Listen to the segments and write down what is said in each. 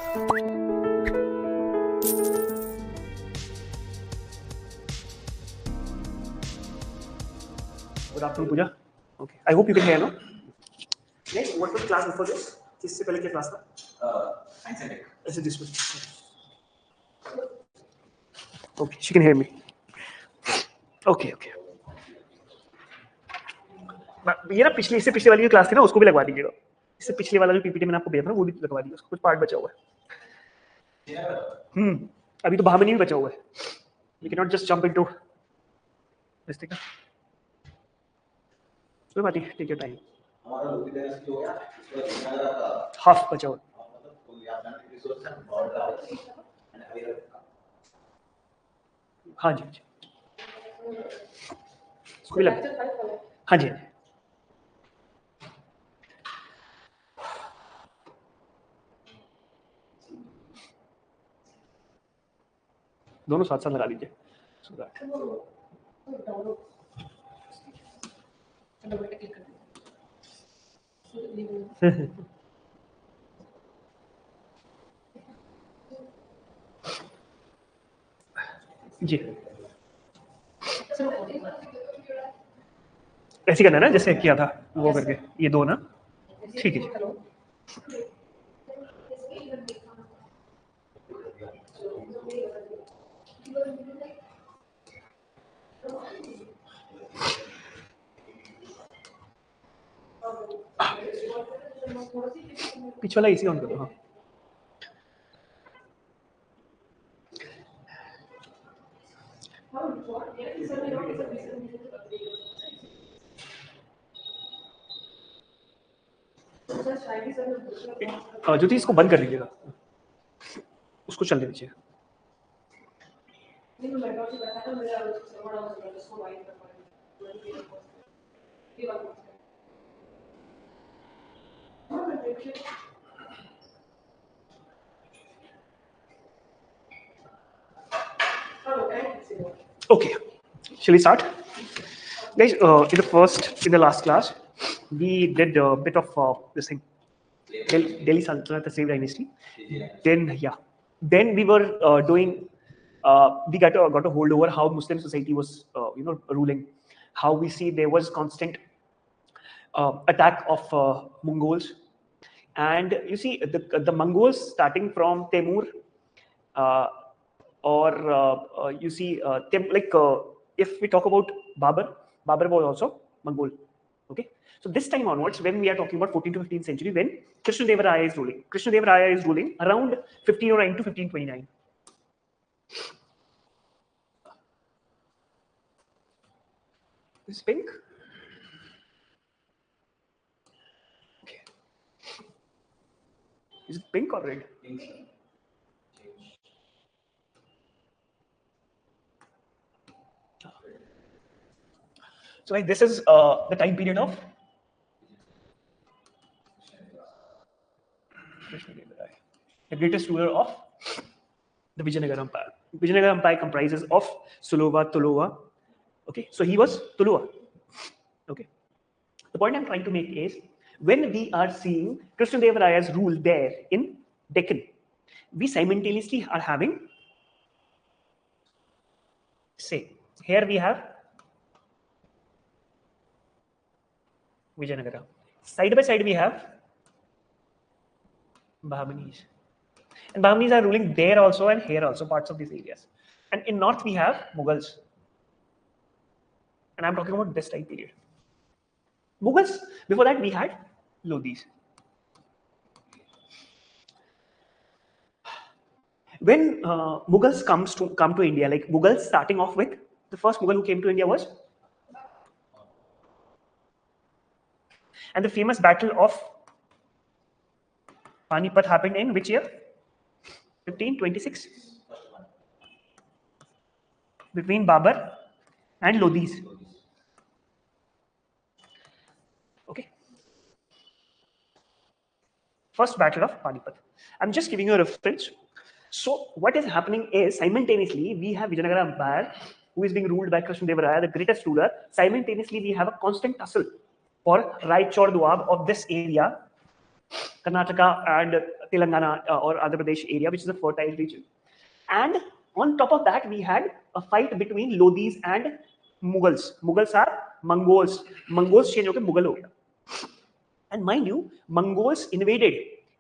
Good afternoon, Pooja. Okay, I hope you can hear now. Next, what was class before this? इससे पहले क्या class था? Science and Tech. ऐसे this one. Okay, she can hear me. Okay. ये ना इससे पिछले वाली जो क्लास थी ना उसको भी लगवा दीजिएगा. इससे पिछले वाला जो पीपीटी मैंने आपको भेजा था ना वो भी लगवा दीजिए. उसका कुछ पार्ट बचा हुआ है. अभी तो भामनी भी बचा हुआ है. We cannot just jump into this thing. कोई बात नहीं, take your time. हाफ बचा हुआ. हाँ जी. हाँ जी. दोनों साथ साथ लगा लीजिए. जी ऐसे करना है ना जैसे किया था वो करके. ये दो ना ठीक है. पीछे वाला इसी ऑन करो. हाँ ज्योति इसको बंद कर दीजिएगा. उसको चलने दीजिए. Okay, shall we start? Guys, in the last class, we did a bit of this thing, Delhi Sultanate dynasty. Then we were doing. We got a hold over how Muslim society was, ruling. How we see there was constant attack of Mongols, and you see the Mongols starting from Temur. You see, if we talk about Babur was also Mongol. Okay, so this time onwards, when we are talking about 14th to 15th century, when Krishna Deva Raya is ruling, Krishna Deva Raya is ruling around 1509 to 1529. This is pink. Okay, is it pink or red? Pink. So like this is the time period of Krishna Deva Raya, the greatest ruler of the Vijayanagara Empire. Vijayanagara Empire comprises of Sulova, Tulova. Okay, so he was Tulova. Okay, the point I'm trying to make is when we are seeing Krishna Deva Raya's rule there in Deccan, we simultaneously are having, say, here we have Vijayanagara. Side by side we have Bahmanis. And Bahmanis are ruling there also and here also, parts of these areas. And in north we have Mughals. And I'm talking about this time period. Mughals, before that we had Lodhis. When Mughals come to India, like Mughals starting off with, the first Mughal who came to India was, and the famous battle of Panipat happened in which year? 1526. Between Babur and Lodhis. Okay. First battle of Panipat. I'm just giving you a reference. So what is happening is simultaneously we have Vijayanagara Empire who is being ruled by Krishna Deva Raya, the greatest ruler. Simultaneously we have a constant tussle for right shore Doab of this area Karnataka and Telangana or Andhra Pradesh area, which is a fertile region. And on top of that, we had a fight between Lodhis and Mughals. Mughals are Mongols. Mongols change okay, Mughal ho gaya. And mind you, Mongols invaded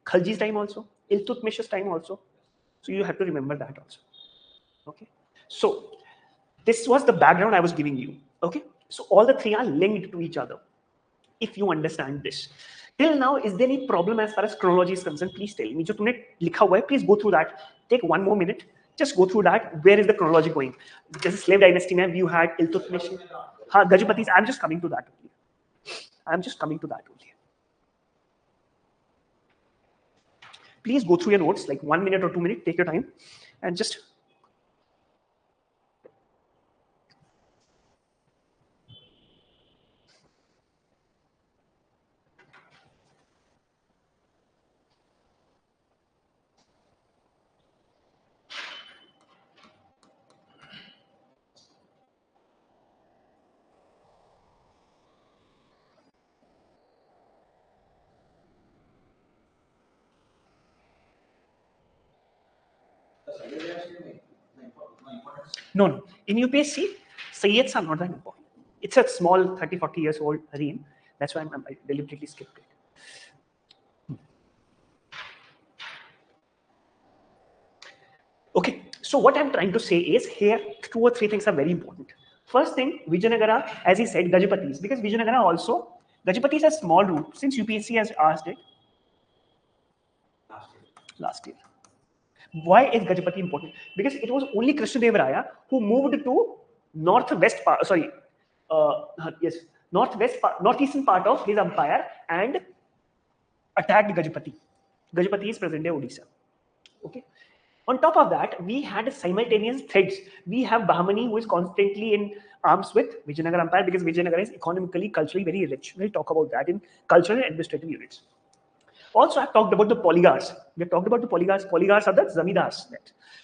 Khalji's time also, Iltutmish's time also. So you have to remember that also. Okay. So this was the background I was giving you. Okay. So all the three are linked to each other. If you understand this. Till now, is there any problem as far as chronology is concerned? Please tell me. जो तुमने लिखा हुआ है, please go through that. Take 1 more minute. Just go through that. Where is the chronology going? Just slave dynasty में you had Iltutmish. हाँ, Gajapatis. I'm just coming to that only. I'm just coming to that only. Please go through your notes, like 1 minute or 2 minutes. Take your time, and just. No. In UPSC, Sayyids are not that important. It's a small 30-40 years old reign. That's why I deliberately skipped it. Okay. So what I'm trying to say is here 2 or 3 things are very important. First thing, Vijayanagara, as he said, Gajapatis, because Vijayanagara also, Gajapatis has small root since UPSC has asked it last year. Why is Gajapati important? Because it was only Krishna Deva Raya who moved to northeastern part of his empire and attacked Gajapati. Gajapati is present day Odisha. Okay. On top of that, we had simultaneous threats. We have Bahmani, who is constantly in arms with Vijayanagara Empire because Vijayanagara is economically, culturally very rich. We'll talk about that in cultural and administrative units. Also, I've talked about the polygars. We have talked about the polygars. Polygars are the zamindars.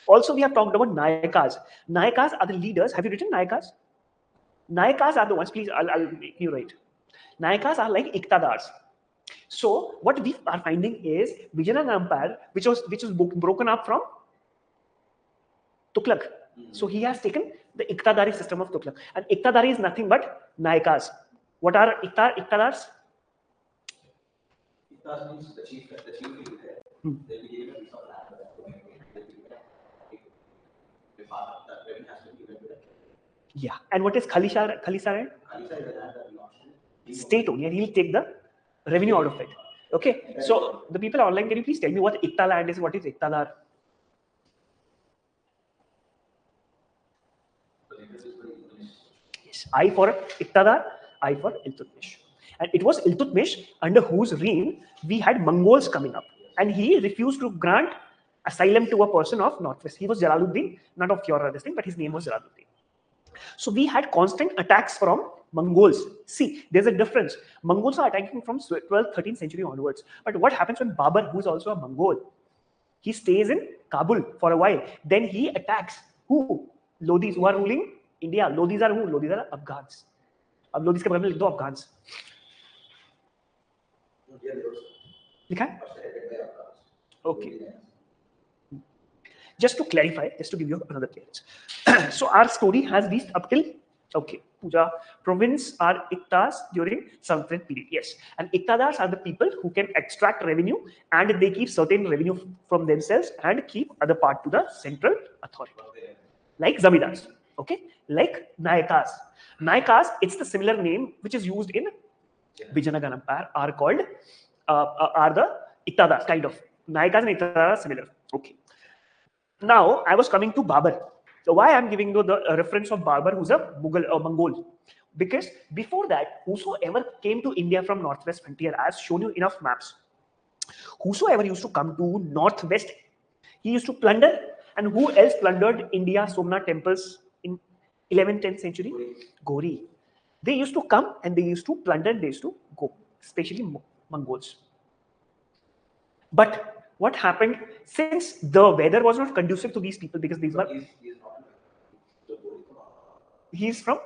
Also, we have talked about nayakas. Nayakas are the leaders. Have you written nayakas? Nayakas are the ones. Please, I'll make you write. Nayakas are like iqtadars. So, what we are finding is Vijayanagara Empire, which was broken up from Tughlaq. So, he has taken the iqtadari system of Tughlaq, and iqtadari is nothing but nayakas. What are iqtadars? Means the chief leader. They will give a piece of land that revenue has to be given to them. Yeah. And what is Khalisar? Khalisar is the land that belongs to state only, and he'll take the revenue out of it. Okay. So the people online, can you please tell me what Ikta land is? What is Iktadar? Yes. I for Iktadar, I for Iltutmish. And it was Iltutmish under whose reign we had Mongols coming up. And he refused to grant asylum to a person of Northwest. He was Jalaluddin, not of your other thing, but his name was Jalaluddin. So we had constant attacks from Mongols. See, there's a difference. Mongols are attacking from 12th, 13th century onwards. But what happens when Babur, who is also a Mongol, he stays in Kabul for a while. Then he attacks who? Lodhis, who are ruling India. Lodhis are who? Lodhis are Afghans. अब लोग इसके बगल में लिख दो Afghans. लिखा है? Okay. Just to clarify, just to give you another clearance. So our story has reached up till Puja province are Iktas during Sanskrit period. Yes, and Iktadars are the people who can extract revenue and they keep certain revenue from themselves and keep other part to the central authority, like zamindars. Okay, like nayakas. Nayakas, it's the similar name which is used in Vijayanagara Empire are called are the Iktadars, kind of. Nayakas and Iktadars are similar. Okay. Now I was coming to Babur. So why I'm giving you the reference of Babur, who's a Mughal or Mongol? Because before that, whosoever came to India from northwest frontier, I've shown you enough maps. Whosoever used to come to northwest, he used to plunder. And who else plundered India, Somnath temples in 11th, 10th century? Gori. They used to come and they used to plunder and they used to go, especially Mongols. But what happened, since the weather was not conducive to these people, because these were he's from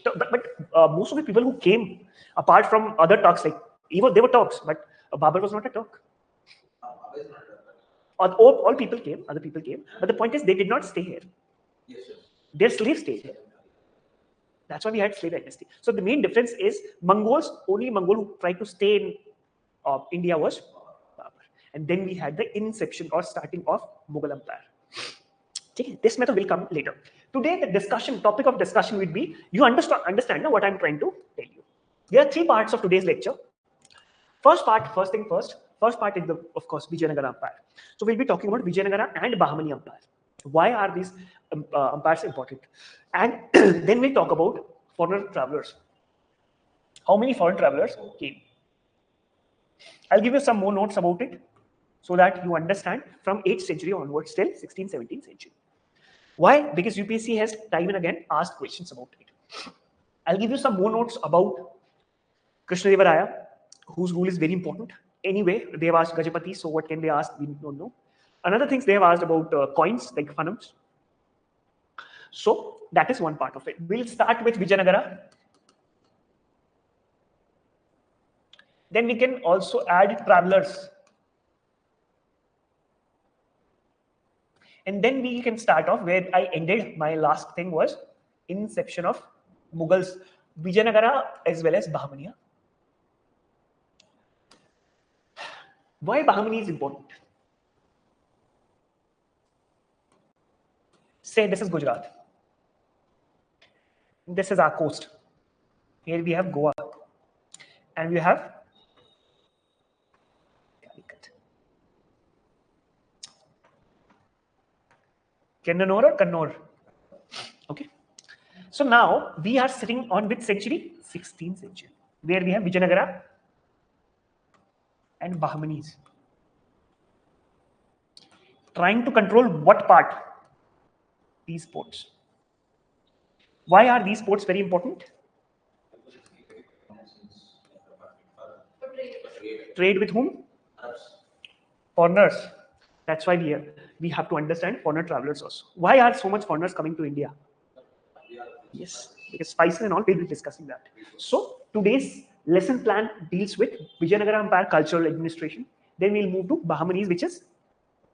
but most of the people who came apart from other Turks, like even they were Turks, but Babur was not a Turk. All people came, other people came, but the point is they did not stay here. Yes, sir. Their slaves stayed here. That's why we had slave dynasty. So the main difference is only Mongol who tried to stay in India was Babur. And then we had the inception or starting of Mughal Empire. Okay, this method will come later. Today the topic of discussion would be, you understand now what I'm trying to tell you. There are 3 parts of today's lecture. First part is of course Vijayanagara Empire. So we'll be talking about Vijayanagara and Bahmani Empire. Why are these empires important? And then we'll talk about foreign travelers. How many foreign travelers came? I'll give you some more notes about it so that you understand from 8th century onwards till 16th, 17th century. Why? Because UPSC has time and again asked questions about it. I'll give you some more notes about Krishna Deva Raya, whose rule is very important. Anyway, they have asked Gajapati, so what can they ask? We don't know. Another things they have asked about coins like phanums. So that is one part of it. We'll start with Vijayanagara. Then we can also add travelers. And then we can start off where I ended. My last thing was inception of Mughals, Vijayanagara as well as Bahmani. Why Bahmani is important? Say this is Gujarat. This is our coast. Here we have Goa. And we have Kannur or Kannur. Okay. So now we are sitting on which century? 16th century. Where we have Vijayanagara and Bahmanis. Trying to control what part? These ports. Why are these ports very important? Trade with whom? Foreigners. That's why we have to understand foreigner travelers also. Why are so much foreigners coming to India? Yes, because spices and all, we'll be discussing that. So today's lesson plan deals with Vijayanagara Empire cultural administration. Then we'll move to Bahmanis, which is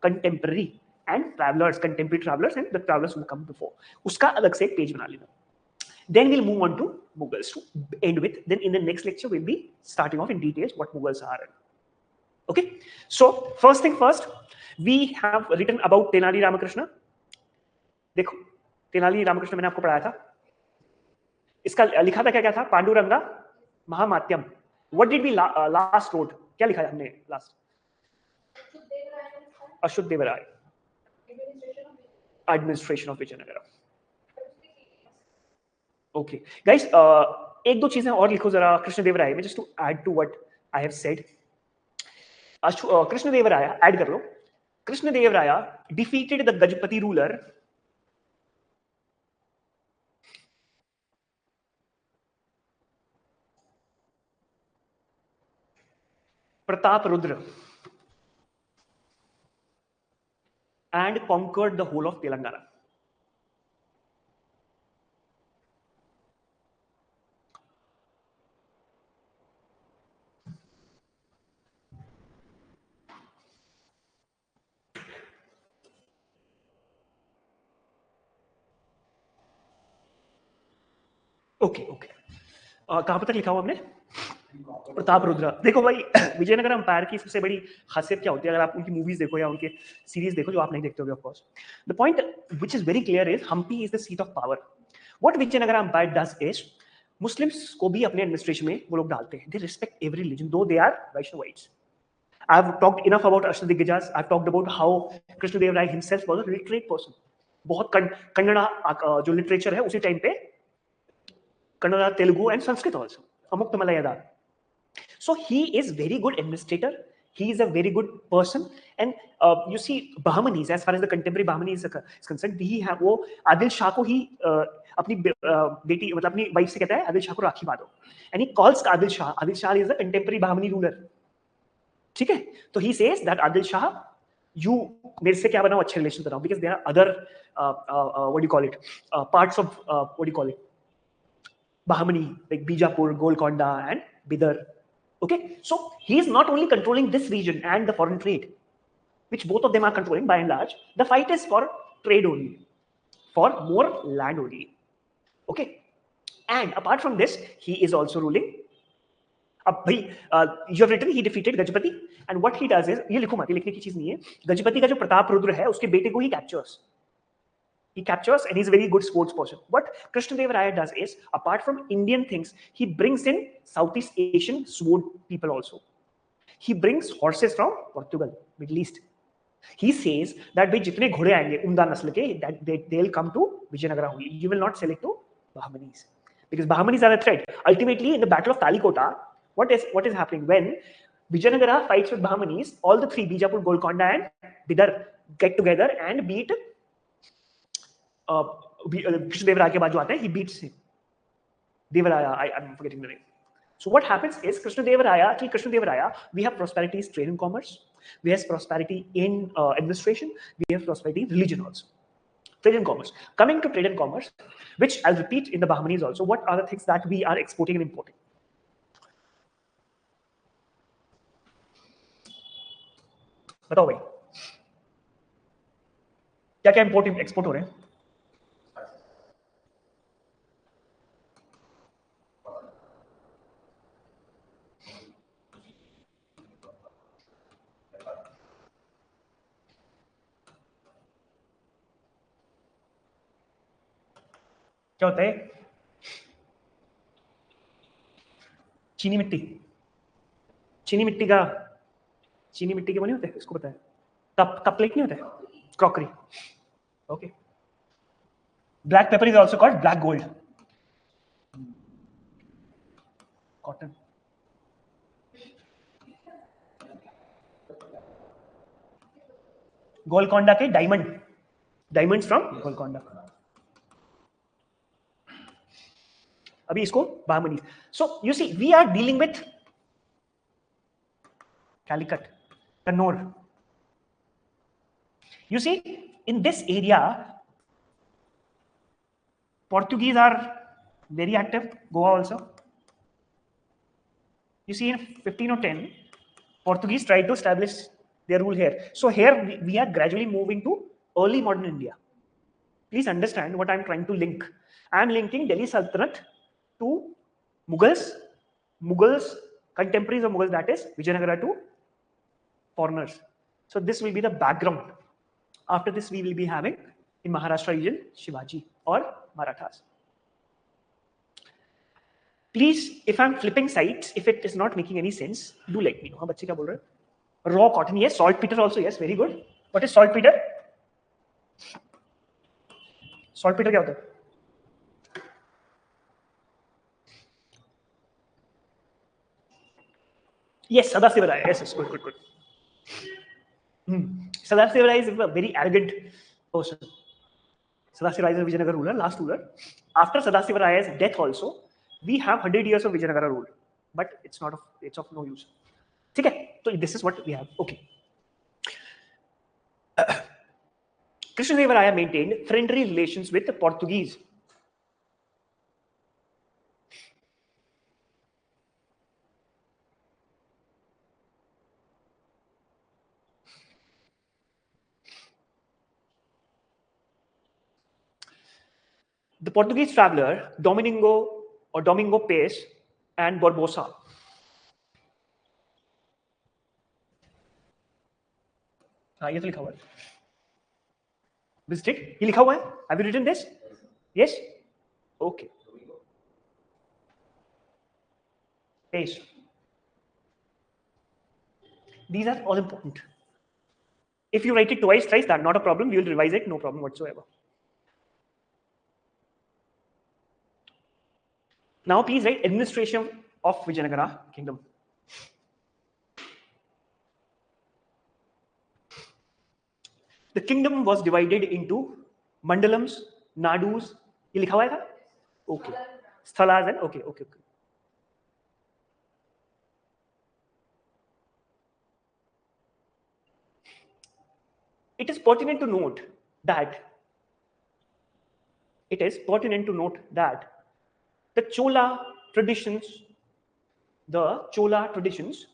contemporary, and travelers, contemporary travelers, and the travelers who come before. Uska alag se ek page bana lena. Then we'll move on to Mughals to end with. Then in the next lecture, we'll be starting off in details what Mughals are. Okay. So first thing first, we have written about Tenali Ramakrishna. देखो, तेनाली रामकृष्ण मैंने आपको पढ़ाया था. इसका लिखा था क्या था? Panduranga महामात्यम. What did we last wrote? क्या लिखा है हमने last? Ashutosh Pandey. Administration of Vijayanagara. Okay, guys. एक दो चीजें और लिखो जरा कृष्ण देव राय में, just to add to what I have said. Krishna Deva Raya add कर लो. Krishna Deva Raya defeated the Gajapati ruler Pratap Rudra and conquered the whole of Telangana. Okay okay, कहां पर तक लिखा हुआ हमने? प्रताप रुद्र. देखो भाई, विजयनगर एम्पायर की सबसे बड़ी खासियत क्या होती है? अगर आप उनकी मूवीज देखो या उनके सीरीज देखो, जो आप नहीं देखते होगे of course, the point which is very clear is Hampi is the seat of power. What Vijayanagar empire does is, Muslims को भी अपने एडमिनिस्ट्रेशन में वो लोग डालते हैं. They respect every religion though they are Vaishnavites. I have talked enough about Ashtadiggajas. I have talked about how Krishna Deva Raya himself was a literate person. बहुत कन्नड़ा जो लिटरेचर है उसी टाइम पे Kannada, Telugu and Sanskrit also. Amukta Malayada. So he is very good administrator. He is a very good person. And you see Bahmanis, as far as the contemporary Bahmanis is concerned, he have वो आदिल शाह को ही अपनी बेटी मतलब अपनी wife से कहता है आदिल शाह को राखी बांधो. And he calls Adil Shah. Adil Shah is the contemporary Bahmani ruler. ठीक है? तो he says that Adil Shah, you मेरे से क्या बनाओ, अच्छे रिलेशन बनाओ, because there are other what do you call it, parts of what do you call it, Bahmani, like Bijapur, Golconda and Bidar. Okay, so he is not only controlling this region and the foreign trade, which both of them are controlling by and large. The fight is for trade only, for more land only. Okay, and apart from this, he is also ruling. You have written he defeated 𝐵𝐺पति, and what he does is, ये लिखो मत, ये लिखने की चीज नहीं है. 𝐵𝐺पति का जो प्रताप रुद्र है, उसके बेटे को ही captures. He captures, and he's a very good sports person. What Krishna Deva Raya does is, apart from Indian things, he brings in Southeast Asian sword people also. He brings horses from Portugal, Middle East. He says that भाई जितने घोड़े आएंगे उमदा नस्ल के, that they'll come to Vijayanagara only. You will not sell it to Bahmanis, because Bahmanis are a threat. Ultimately, in the Battle of Talikota, what is happening when Vijayanagara fights with Bahmanis? All the three, Bijapur, Golconda, and Bidar, get together and beat. Krishna Deva Raya के बाद जो आता है, he beats him. Deva Raya, I'm forgetting the name. So what happens is Krishna Deva Raya, we have prosperity in trade and commerce, we have prosperity in administration, we have prosperity in religion also. Trade and commerce. Coming to trade and commerce, which I'll repeat in the Bahmanis also, what are the things that we are exporting and importing? बताओ भाई, क्या-क्या import export हो रहे हैं? क्या होता है? चीनी मिट्टी के बने होते हैं, इसको पता है? कप प्लेट नहीं होता है, crockery. Okay. Black pepper is also called black gold. Cotton. Golconda के डायमंड्स फ्रॉम गोलकोंडा. अभी इसको Bahmani. So you see, we are dealing with Calicut, Kannur. You see, in this area, Portuguese are very active. Goa also. You see, in 1510, Portuguese tried to establish their rule here. So here we are gradually moving to early modern India. Please understand what I'm trying to link. I'm linking Delhi Sultanate to Mughals, contemporaries of Mughals, that is Vijayanagara, to foreigners. So this will be the background. After this, we will be having in Maharashtra region Shivaji or Marathas. Please, if I'm flipping sides, if it is not making any sense, do let me know. हाँ बच्चे क्या बोल रहे हैं? Raw cotton, yes. Saltpeter also, yes. Very good. What is saltpeter? Saltpeter क्या होता है? Yes, Sadasiva Raya. Yes, good. Sadasiva Raya is a very arrogant person. Sadasiva Raya is a Vijayanagara ruler, last ruler. After Sadasiva Raya's death also, we have 100 years of Vijayanagara rule, but it's of no use. Okay, so this is what we have. Okay. Krishna Deva Raya maintained friendly relations with the Portuguese. The Portuguese traveler Domingo Paes and Barbosa. ये तो लिखा हुआ है. Visited? ये लिखा हुआ है? Have you written this? Yes? Okay. Paes. These are all important. If you write it twice, thrice, that's not a problem. We will revise it, no problem whatsoever. Now please write administration of Vijayanagara Kingdom. The kingdom was divided into mandalams, nadus. ये लिखा हुआ है? Okay. Sthalas and okay. It is pertinent to note that the Chola traditions the Chola traditions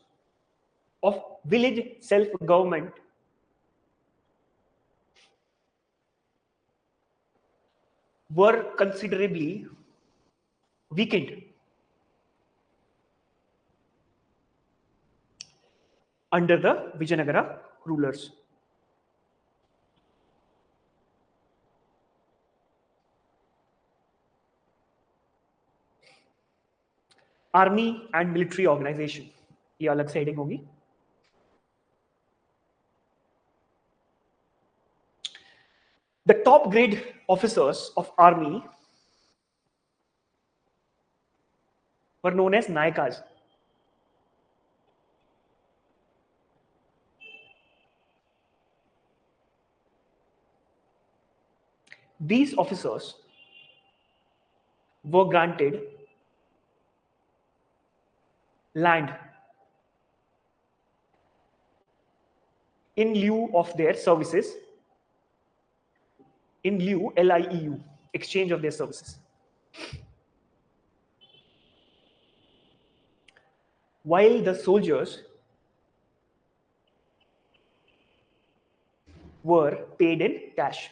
of village self-government were considerably weakened under the Vijayanagara rulers. Army and military organization, ये अलग से heading होगी. The top grade officers of army were known as Nayakas. These officers were granted land in lieu of their services, in lieu, LIEU, exchange of their services. While the soldiers were paid in cash.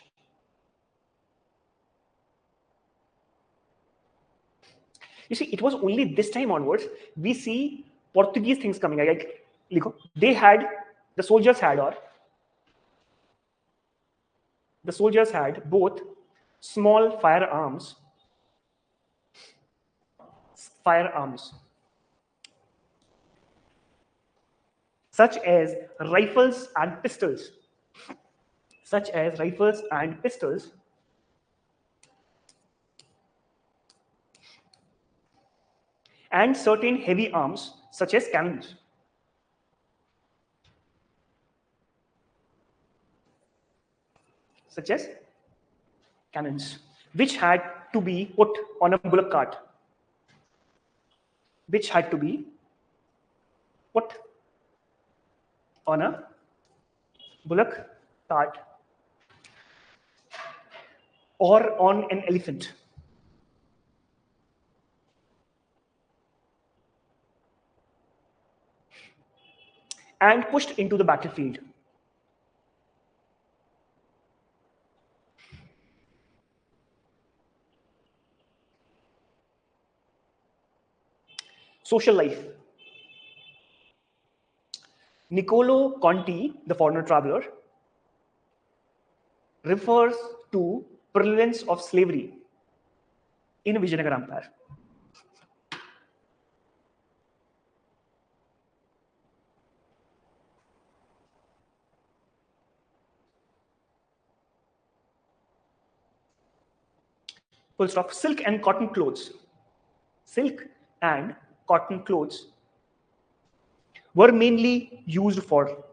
You see, it was only this time onwards we see Portuguese things coming. Like, they had, the soldiers had both small firearms, such as rifles and pistols, and certain heavy arms such as cannons. Which had to be put on a bullock cart. Or on an elephant. And pushed into the battlefield. Social life. Niccolò Conti, the foreigner traveler, refers to prevalence of slavery in Vijayanagara Empire. Full stop. Silk and cotton clothes were mainly used for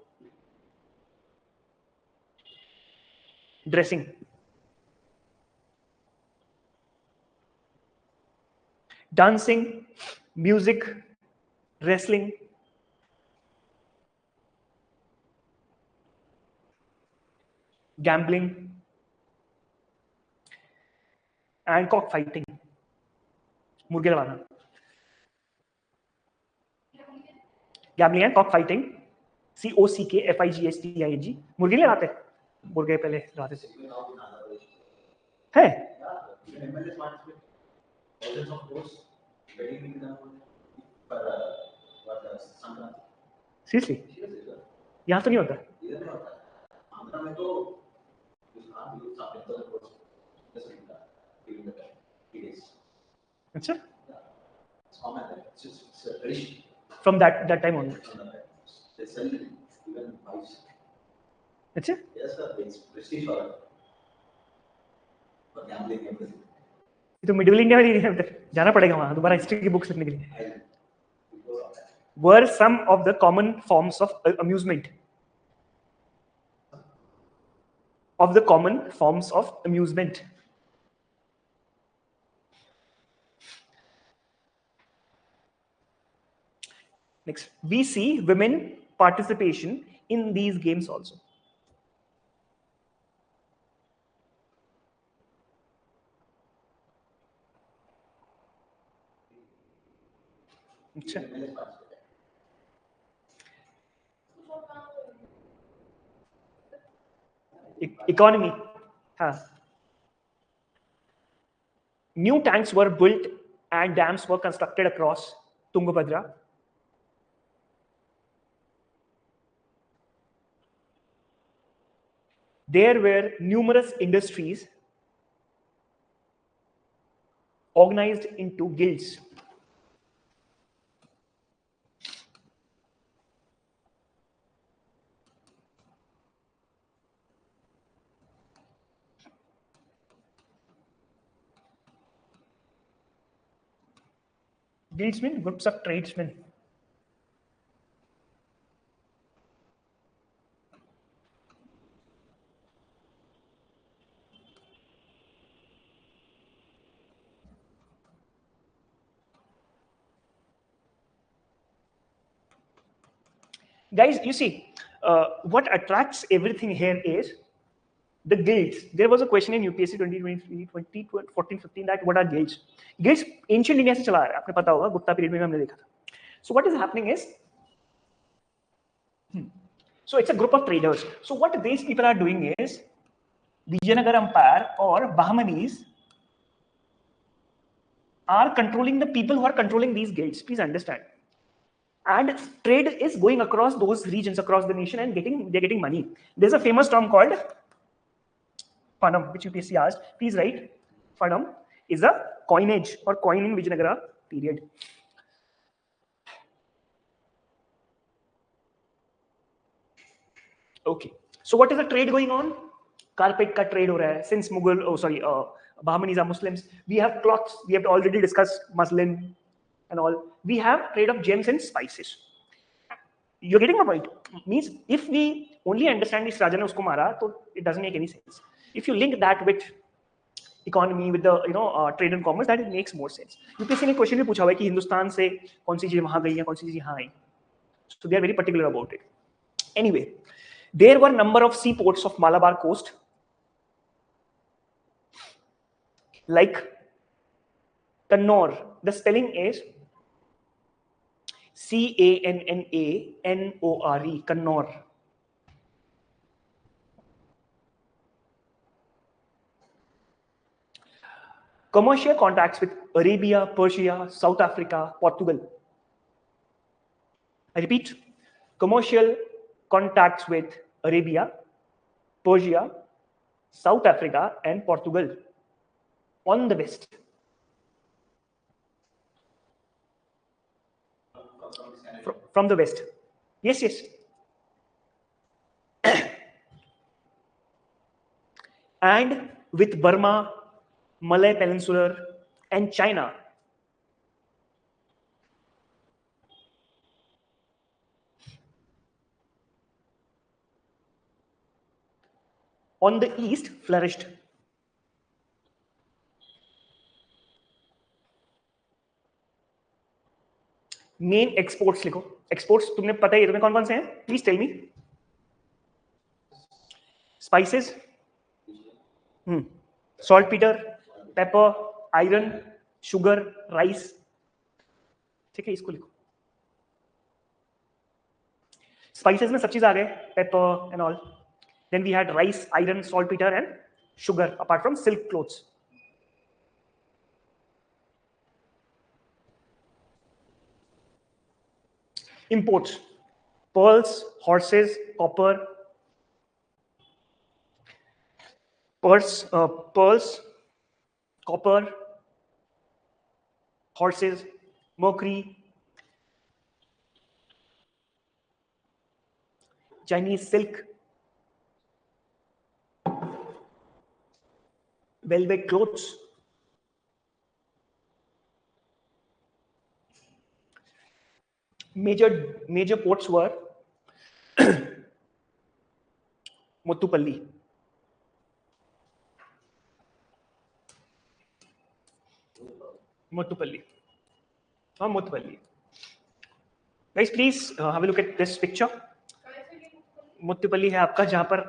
dressing, dancing, music, wrestling, gambling, and cockfighting. मुर्गे लड़ाना. Gambling and cockfighting. COCKFIGHTING. मुर्गे नहीं लड़ाते. मुर्गे पहले लड़ाते थे. है? Seriously? यहाँ तो नहीं होता. अच्छा? From that time onwards. अच्छा? Yes, sir. It's prestige for gambling and everything. तो मिडिल इंडिया में जाना पड़ेगा वहां दोबारा हिस्ट्री की बुक्स लिखने के लिए. Were some of the common forms of amusement. Next, we see women participation in these games also. अच्छा, इकोनॉमी, हाँ. New tanks were built and dams were constructed across Tungabhadra. There were numerous industries organized into guilds. Guilds mean groups of tradesmen. Guys, you see, what attracts everything here is the guilds. There was a question in UPSC 2014-15 that what are guilds? Guilds ancient India से चला आ रहा है, आपने पता होगा, Gupta period में हमने देखा था. So what is happening is, so it's a group of traders. So what these people are doing is, Vijayanagara Empire or Bahmanis are controlling the people who are controlling these guilds. Please understand. And trade is going across those regions, across the nation, and they're getting money. There's a famous term called Panam, which UPSC asked. Please write. Panam is a coinage or coin in Vijayanagara period. Okay. So what is the trade going on? Carpet ka trade ho raha hai. Since Bahmanis are Muslims. We have cloths. We have already discussed muslin and all. We have trade of gems and spices. You're getting my point? Means if we only understand this Raja ne usko mara, so it doesn't make any sense. If you link that with economy, with the trade and commerce, that it makes more sense. UPSC ने question भी पूछा हुआ है कि हिंदुस्तान से कौन सी चीज वहां गई है, कौन सी चीज यहाँ आई. So they are very particular about it. Anyway, there were number of seaports of Malabar coast, like Kannur. The spelling is Cananore, Kannur. Commercial contacts with Arabia, Persia, South Africa, Portugal. I repeat, commercial contacts with Arabia, Persia, South Africa, and Portugal on the west. From the west. Yes, yes. And with Burma, Malay Peninsular, and China. On the east flourished. Main exports लिखो. Exports तुमने पता है, तुम्हें कौन कौन से हैं? Please tell me. Spices, saltpeter, pepper, iron, sugar, rice. ठीक है, इसको लिखो. Spices में सब चीज आ गए, pepper and all. Then we had rice, iron, saltpeter, and sugar, apart from silk clothes. Imports: pearls, horses, copper. Pearls, copper, horses, mercury, Chinese silk, velvet clothes, major ports were Muttupalli. Guys, please have a look at this picture. Muttupalli है आपका, जहां पर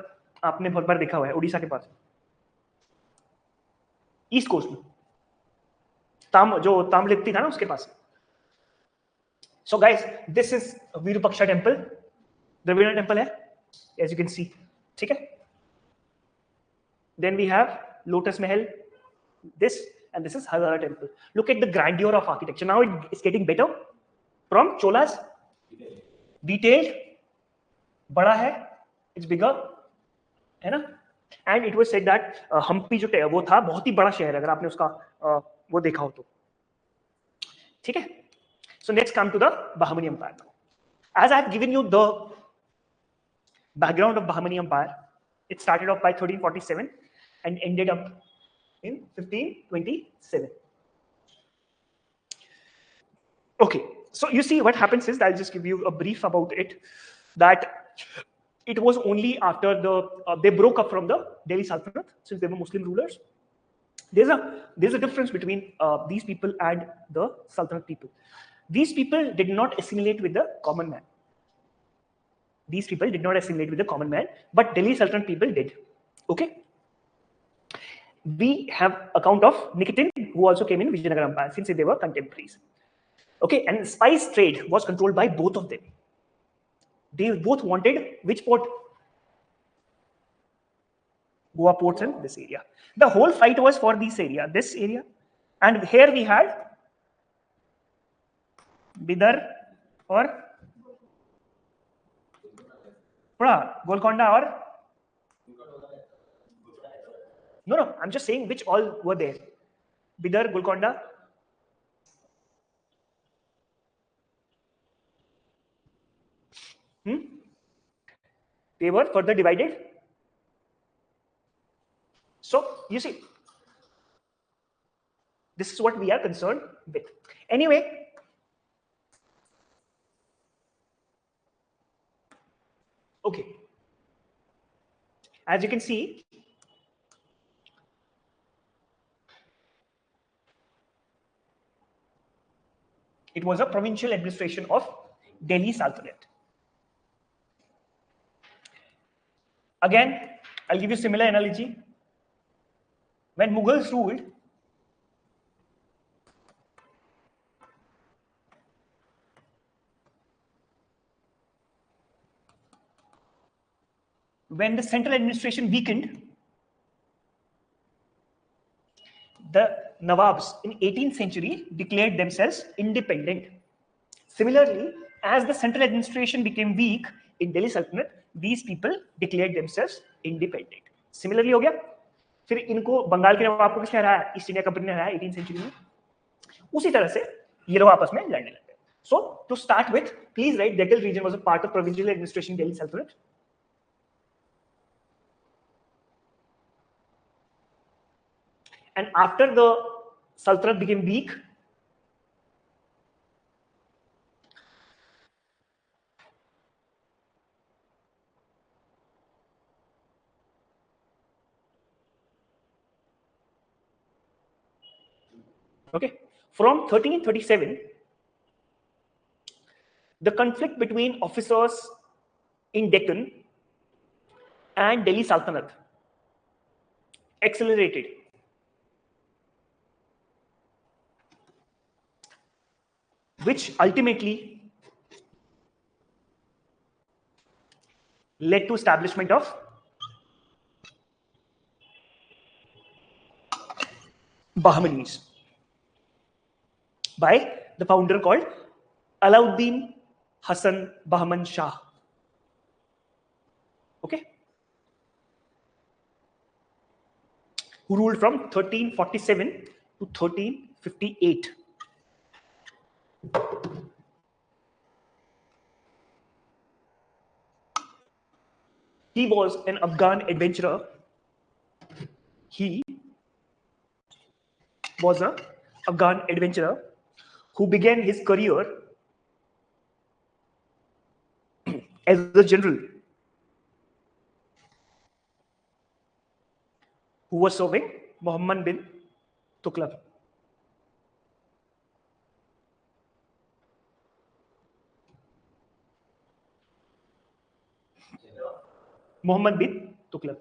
आपने बहुत बार देखा हुआ है, उड़ीसा के पास, ईस्ट कोस्ट में. तामलिप्ती था ना उसके पास. So guys, this is Virupaksha temple. Dravidian temple hai, as you can see. ठीक है? Then we have Lotus Mahal, this, and this is Hazara temple. Look at the grandeur of architecture. Now it's getting better from Cholas. Detailed, बड़ा है, it's bigger, है ना? And it was said that Hampi जो वो था बहुत ही बड़ा शहर है, अगर आपने उसका वो देखा हो तो. ठीक है? So let's come to the Bahmani Empire now. As I have given you the background of Bahmani Empire, it started off by 1347 and ended up in 1527. Okay, so you see what happens is, I'll just give you a brief about it, that it was only after they broke up from the Delhi Sultanate, since they were Muslim rulers. There's a difference between these people and the Sultanate people. These people did not assimilate with the common man. These people did not assimilate with the common man, but Delhi Sultanate people did. Okay. We have account of Nikitin, who also came in Vijayanagara Empire, since they were contemporaries. Okay, and spice trade was controlled by both of them. They both wanted which port? Goa ports in this area. The whole fight was for this area, and here we had Bidar or Golconda or no, I'm just saying which all were there. Bidar, Golconda. They were further divided. So you see, this is what we are concerned with. Anyway, okay. As you can see, it was a provincial administration of Delhi Sultanate. Again, I'll give you a similar analogy. When Mughals ruled, when the central administration weakened, the Nawabs in 18th century declared themselves independent. Similarly, as the central administration became weak in Delhi Sultanate, these people declared themselves independent. Similarly हो गया. फिर इनको बंगाल के नवाब को किसने हराया? East India company ने हराया 18th सेंचुरी में. उसी तरह से ये लोग आपस में लड़ने लगे. So to start with, please write Deccan region was a part of provincial administration Delhi Sultanate. And after the Sultanate became weak, okay, from 1337, the conflict between officers in Deccan and Delhi Sultanate accelerated. Which ultimately led to establishment of Bahmanis by the founder called Alauddin Hassan Bahman Shah. Okay, who ruled from 1347 to 1358. He was an Afghan adventurer. He was an Afghan adventurer who began his career as a general who was serving Muhammad bin Tughlaq. Muhammad bin Tughlaq.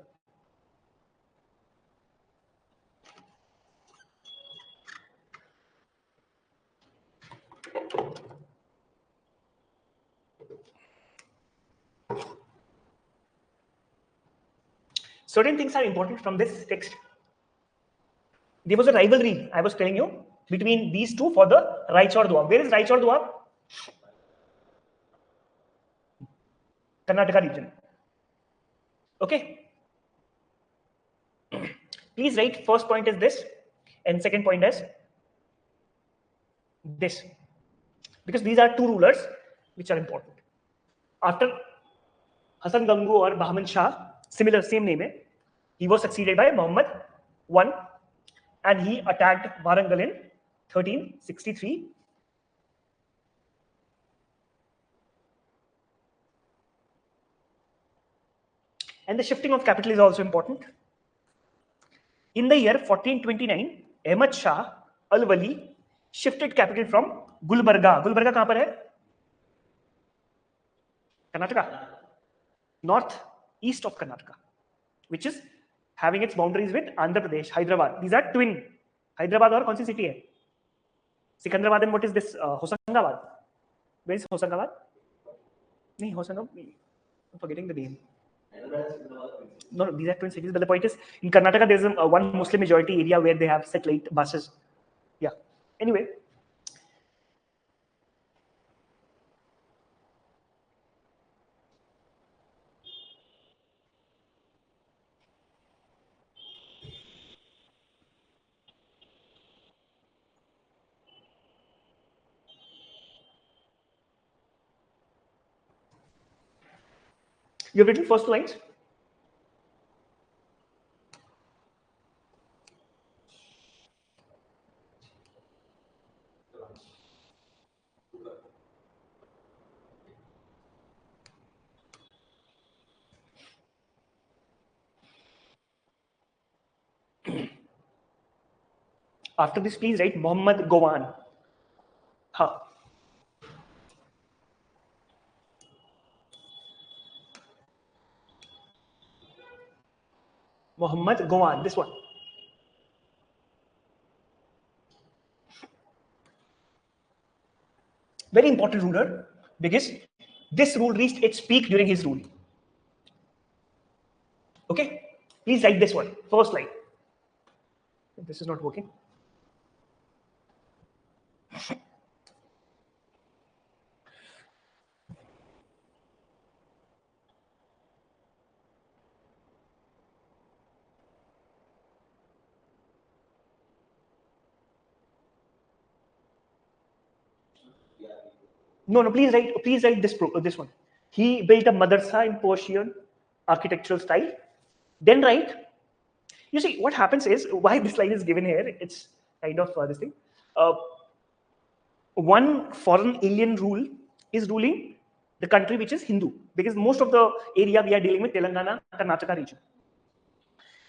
certain things are important from this text. There was a rivalry, I was telling you, between these two for the Raichor Doab. Where is Raichor Doab? Karnataka region. Okay. Please write first point is this and second point is this, because these are two rulers which are important. After Hasan Gangu or Bahman Shah, similar, same name, he was succeeded by Muhammad I, and he attacked Warangal in 1363. And the shifting of capital is also important. In the year 1429, Ahmad Shah Al-Wali shifted capital from Gulbarga. Gulbarga कहाँ पर है? Karnataka. North east of Karnataka, which is having its boundaries with Andhra Pradesh, Hyderabad. These are twin. Hyderabad और कौन सी city है? Secunderabad and what is this? Hosangabad. Where is Hosangabad? नहीं, Hosangabad. I'm forgetting the name. No, these are twin cities. But the point is, in Karnataka, there is one Muslim majority area where they have satellite buses. Yeah. Anyway. You have written first two lines? After this, please write Muhammad Gowan. Ha. Muhammad Gowan, this one. Very important ruler, because this rule reached its peak during his rule. Okay, please write this one, first line. This is not working. No, please write this one. He built a madrasa in Persian architectural style. Then write. You see, what happens is, why this line is given here, it's kind of this thing. One foreign alien rule is ruling the country which is Hindu, because most of the area we are dealing with Telangana, Karnataka region.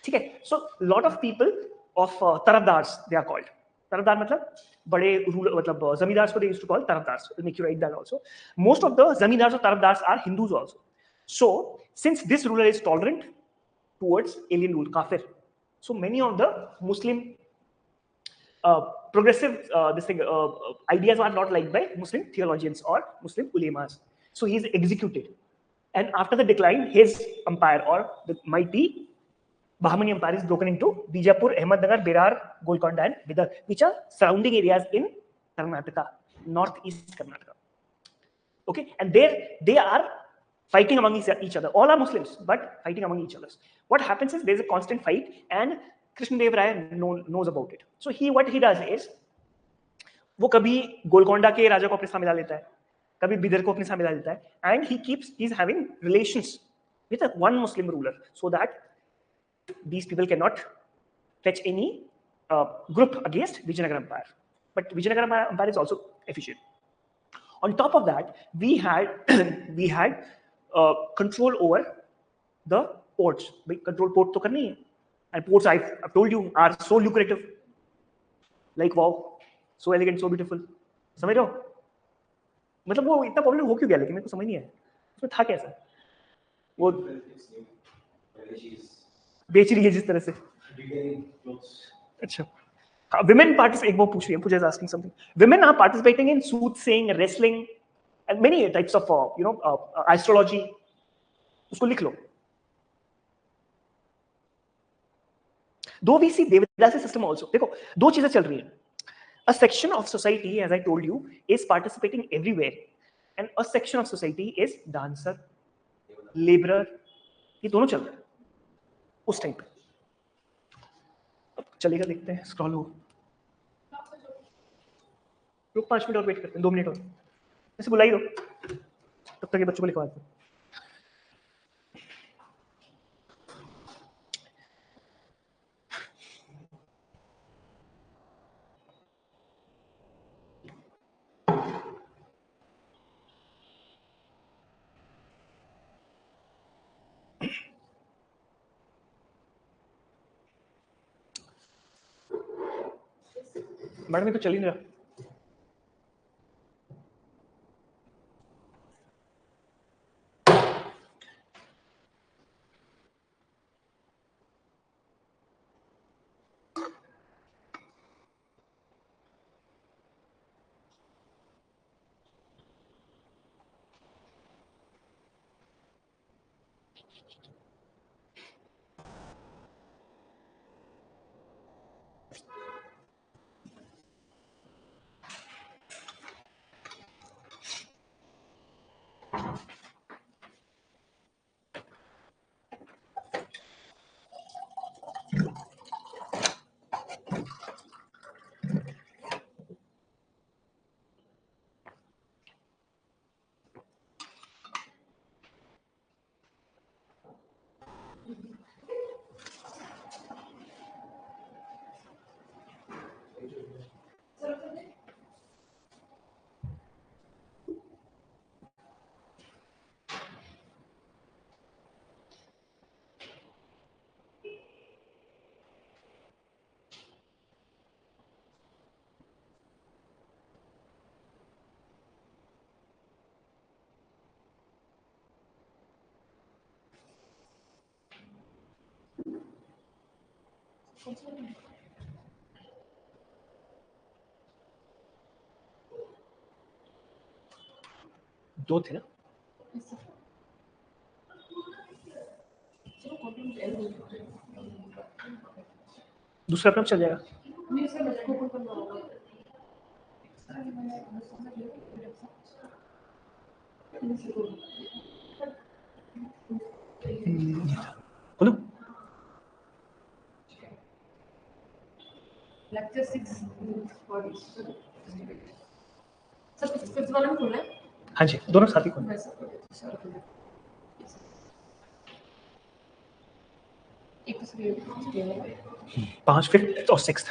Okay, so a lot of people of Tarafdars, they are called. Tarafdar matlab bade ruler, matlab zamindars ko they used to call Tarafdars. I'll make you write that also. Most of the zamindars or Tarafdars are Hindus also. So since this ruler is tolerant towards alien rule, kafir, so many of the Muslim progressive ideas are not liked by Muslim theologians or Muslim ulemas. So he is executed. And after the decline, his empire or the mighty Bahmani Empire is broken into Bijapur, Ahmednagar, Berar, Golconda, and Bidar, which are surrounding areas in Karnataka, northeast Karnataka. Okay, and there they are fighting among each other. All are Muslims, but fighting among each other. What happens is there's a constant fight, and Krishna Deva Raya knows about it. So what he does is, वो कभी गोलकोंडा के राजा को अपने साथ मिला लेता है, कभी बिदर को अपने साथ मिला लेता है, and he's having relations with one Muslim ruler, so that these people cannot fetch any group against Vijayanagara Empire. But Vijayanagara Empire is also efficient. On top of that, we had control over the ports. Control port to karni hai. And ports, I've told you, are so lucrative. Like wow, so elegant, so beautiful. समझ रहे हो? मतलब वो इतना popular हो क्यों गया, लेकिन मेरे को समझ नहीं आया उसमें था कैसा, वो बेच रही है जिस तरह से. अच्छा, women participate, एक वो पूछ रही है, Pooja is asking something. Women are participating in soothsaying, wrestling, and many types of astrology. उसको लिख लो. Though we see devadasi system also, देखो दो चीजें चल रही हैं. A section of society, as I told you, is participating everywhere, and a section of society is dancer, laborer. ये दोनों चल रहे हैं उस टाइम पे. अब चलेगा, देखते हैं, स्क्रॉल हो. रुक 5 मिनट और वेट करते हैं, 2 मिनट और. ऐसे बुलाई दो, तब तक ये बच्चों को लिखवा दो. मैडम ये तो चल ही नहीं रहा. दो थे ना. दूसरा अपना चल जाएगा. बोलो. Lecture 6 सर फिफ्थ वाला में खोला है. हाँ जी, दोनों साथ ही खोलो. एक तो सर 5 5th और 6th.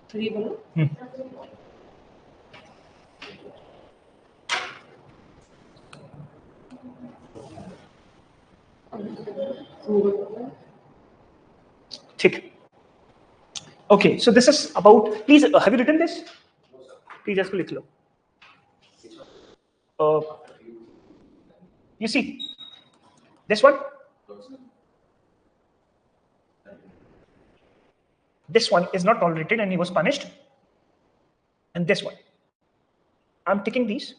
थ्री बोलो. ठीक. Okay, so this is about. Please, have you written this? Please just लिख लो. You see, this one. This one is not tolerated, and he was punished. And this one, I'm taking these.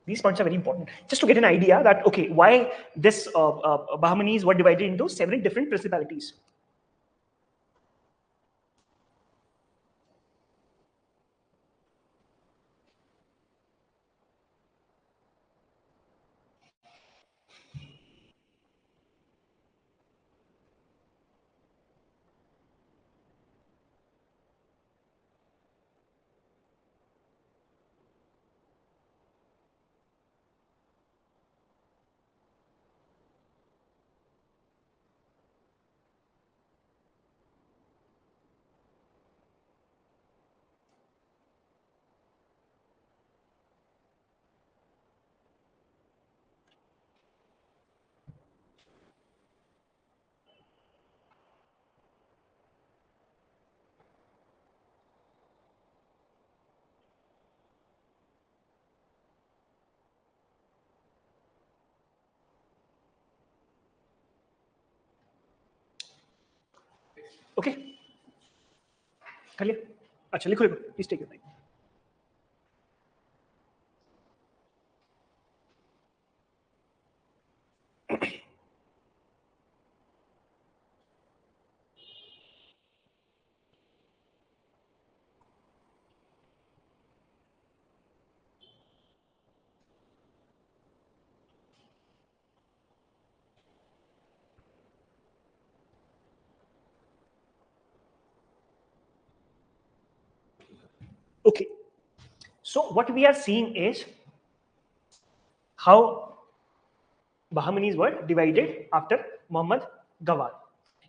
These points are very important, just to get an idea that okay, why this Bahmanis were divided into 7 different principalities. Okay, कर लिया. अच्छा, लिखो लिखो, please take your time. Okay. So what we are seeing is how Bahmanis were divided after Muhammad Gawad.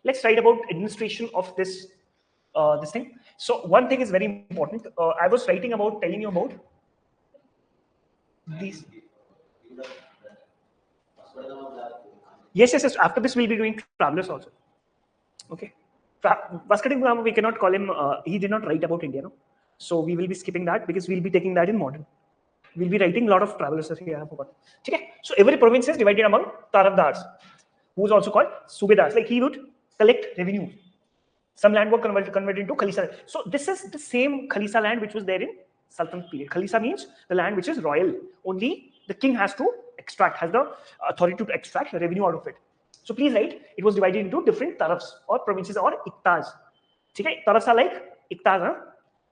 Let's write about administration of this this thing. So one thing is very important. I was writing about telling you about these. Yes. After this, we'll be doing travelers also. Okay. Vasco da Gama, we cannot call him. He did not write about India, no. So we will be skipping that because we'll be taking that in modern. We'll be writing a lot of travelers here. Okay. So every province is divided among Tarafdars, who is also called Subedars. Like he would collect revenue. Some land was converted into Khalisa. So this is the same Khalisa land which was there in Sultanate period. Khalisa means the land which is royal. Only the king has to extract, has the authority to extract revenue out of it. So please write, it was divided into different tarafs or provinces or iktas. Okay, tarafs are like iktas, huh?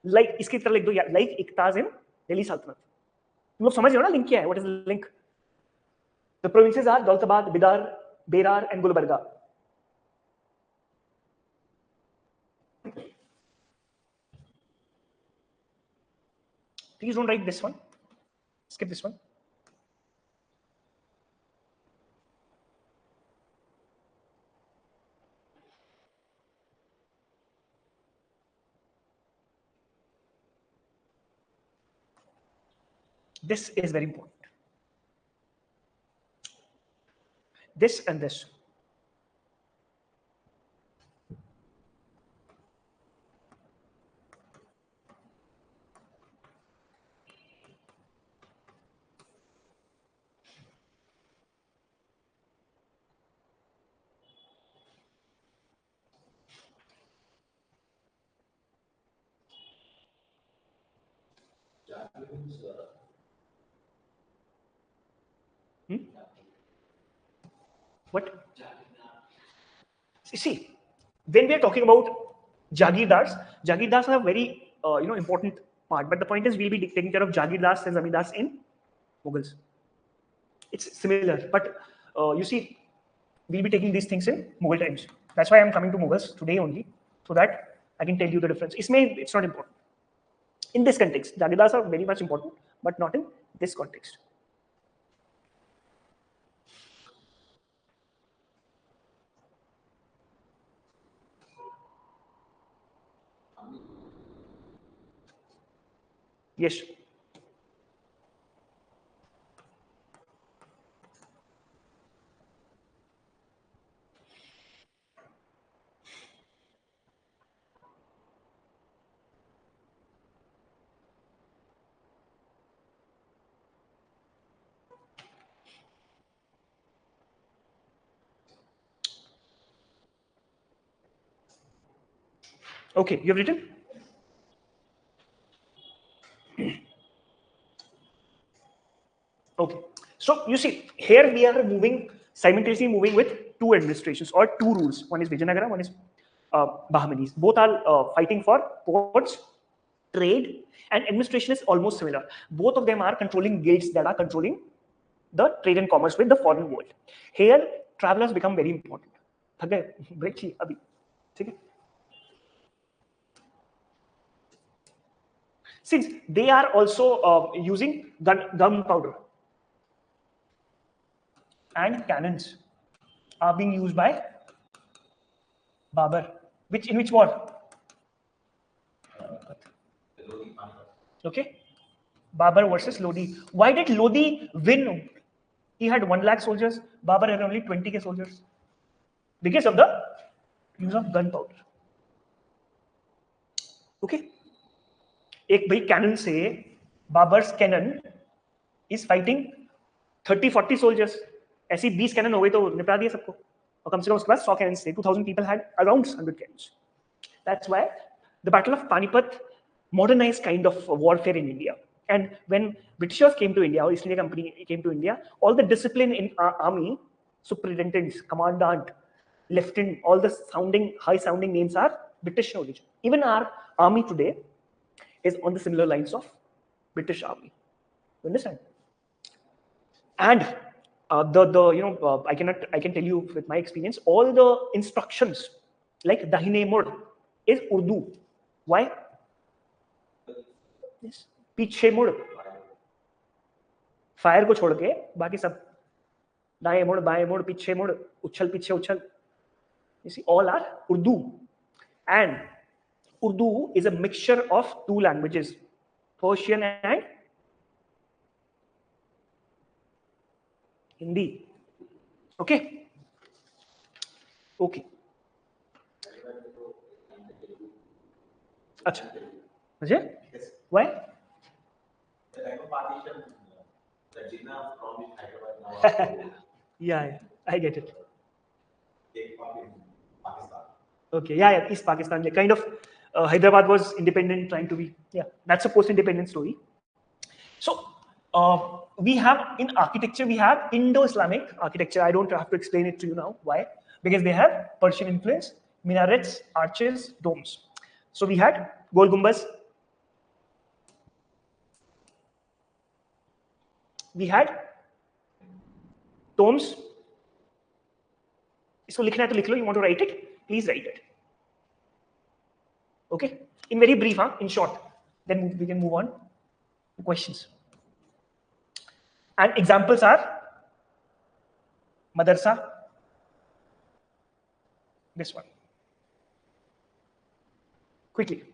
Like iski tarah likh do, like iktas in Delhi Sultanate. तुम लोग समझ रहे हो ना link क्या है? What is the link? The provinces are Daulatabad, Bidar, Berar, and Gulbarga. Please don't write this one. Skip this one. This is very important. This and this. What? See, when we are talking about Jagirdars are very important part. But the point is, we'll be taking care of Jagirdars and Zamindars in Mughals. It's similar, but you see, we'll be taking these things in Mughal times. That's why I'm coming to Mughals today only, so that I can tell you the difference. It's not important. In this context, Jagirdars are very much important, but not in this context. Yes. Okay, you have written? Okay. So you see, here we are simultaneously moving with two administrations or two rules. One is Vijayanagara, one is Bahmanis. Both are fighting for ports, trade, and administration is almost similar. Both of them are controlling guilds that are controlling the trade and commerce with the foreign world. Here, travelers become very important. Break ही अभी, ठीक है? Since they are also using gunpowder and cannons are being used by Babur. In which war? Okay, Babur versus Lodi. Why did Lodi win? He had 1 lakh soldiers. Babur had only 20K soldiers. Because of the use of gunpowder. Okay. एक भाई cannon से Babur's cannon is fighting 30-40 soldiers. ऐसी 20 cannon हो गई तो निपटा दिया सबको. और कम से कम उसके पास 100 कैनन थे. 2000 people had around 100 cannons. That's why the Battle of Panipat modernized kind of warfare in India. And when Britishers came to India, or East India Company came to India, all the discipline in our army, superintendents, commandant, lieutenant, all the high-sounding names are British origin. Even our army today is on the similar lines of British army. You understand? And I can tell you with my experience, all the instructions like Dahine Mud is Urdu. Why? पीछे मुड़, fire को छोड़ के बाकी सब दाएं मुड़, बाएं मुड़, पीछे मुड़, उछल पीछे उछल. You see, all are Urdu, and Urdu is a mixture of two languages, Persian and Hindi. Okay. Okay. अच्छा. Ajay? Why? Yeah, I get it. Okay, yeah, East Pakistan, kind of. Hyderabad was independent, trying to be. Yeah, that's a post-independent story. So we have in architecture, we have Indo-Islamic architecture. I don't have to explain it to you now. Why? Because they have Persian influence, minarets, arches, domes. So we had Gol Gumbaz. We had domes. So लिखना है तो लिख लो. You want to write it? Please write it. Okay. In very brief, in short. Then we can move on to questions. And examples are madrasa. This one. Quickly.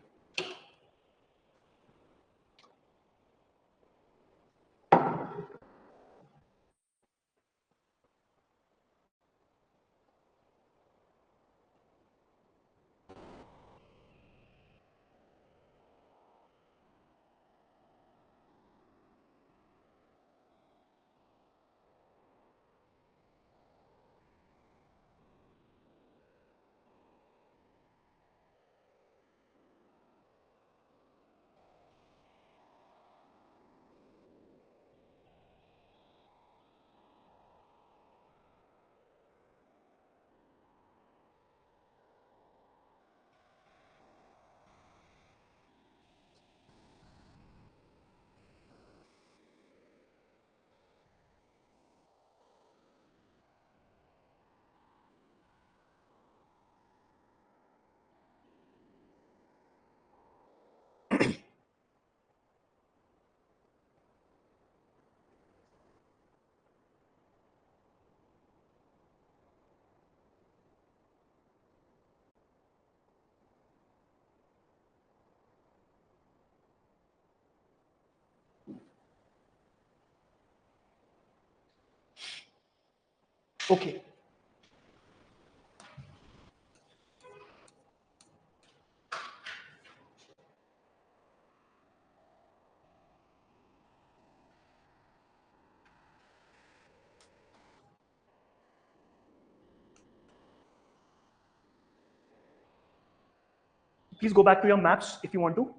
Okay. Please go back to your maps if you want to.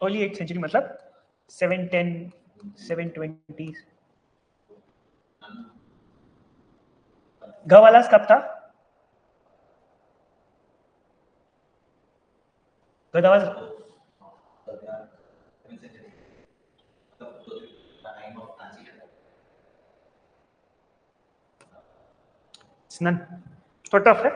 Early 8th century मतलब 710, 720. गवालास कब था? गवालास none थोड़ा tough है.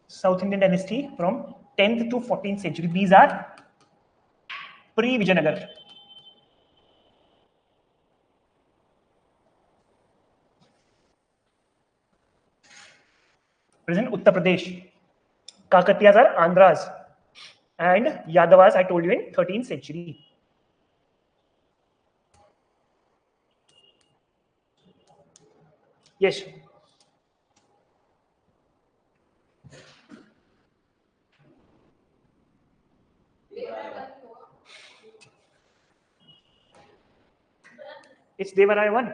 South Indian dynasty from 10th to 14th century. These are pre-Vijayanagara. Present Uttar Pradesh. Kakatiyas are Andhras. And Yadavas, I told you, in 13th century. Yes. It's 𝐃𝐨𝐼𝐴 1.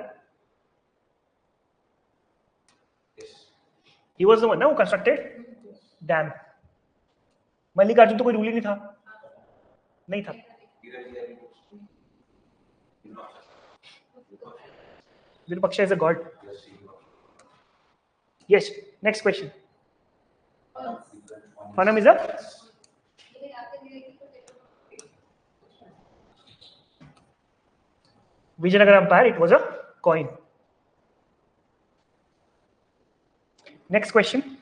He was the one who constructed dam. Mallikarjun तो कोई rule ही नहीं था. नहीं था. Virupaksha is a god. Yes. Next question. Phanam is a Vijayanagara Empire. It was a coin. Next question.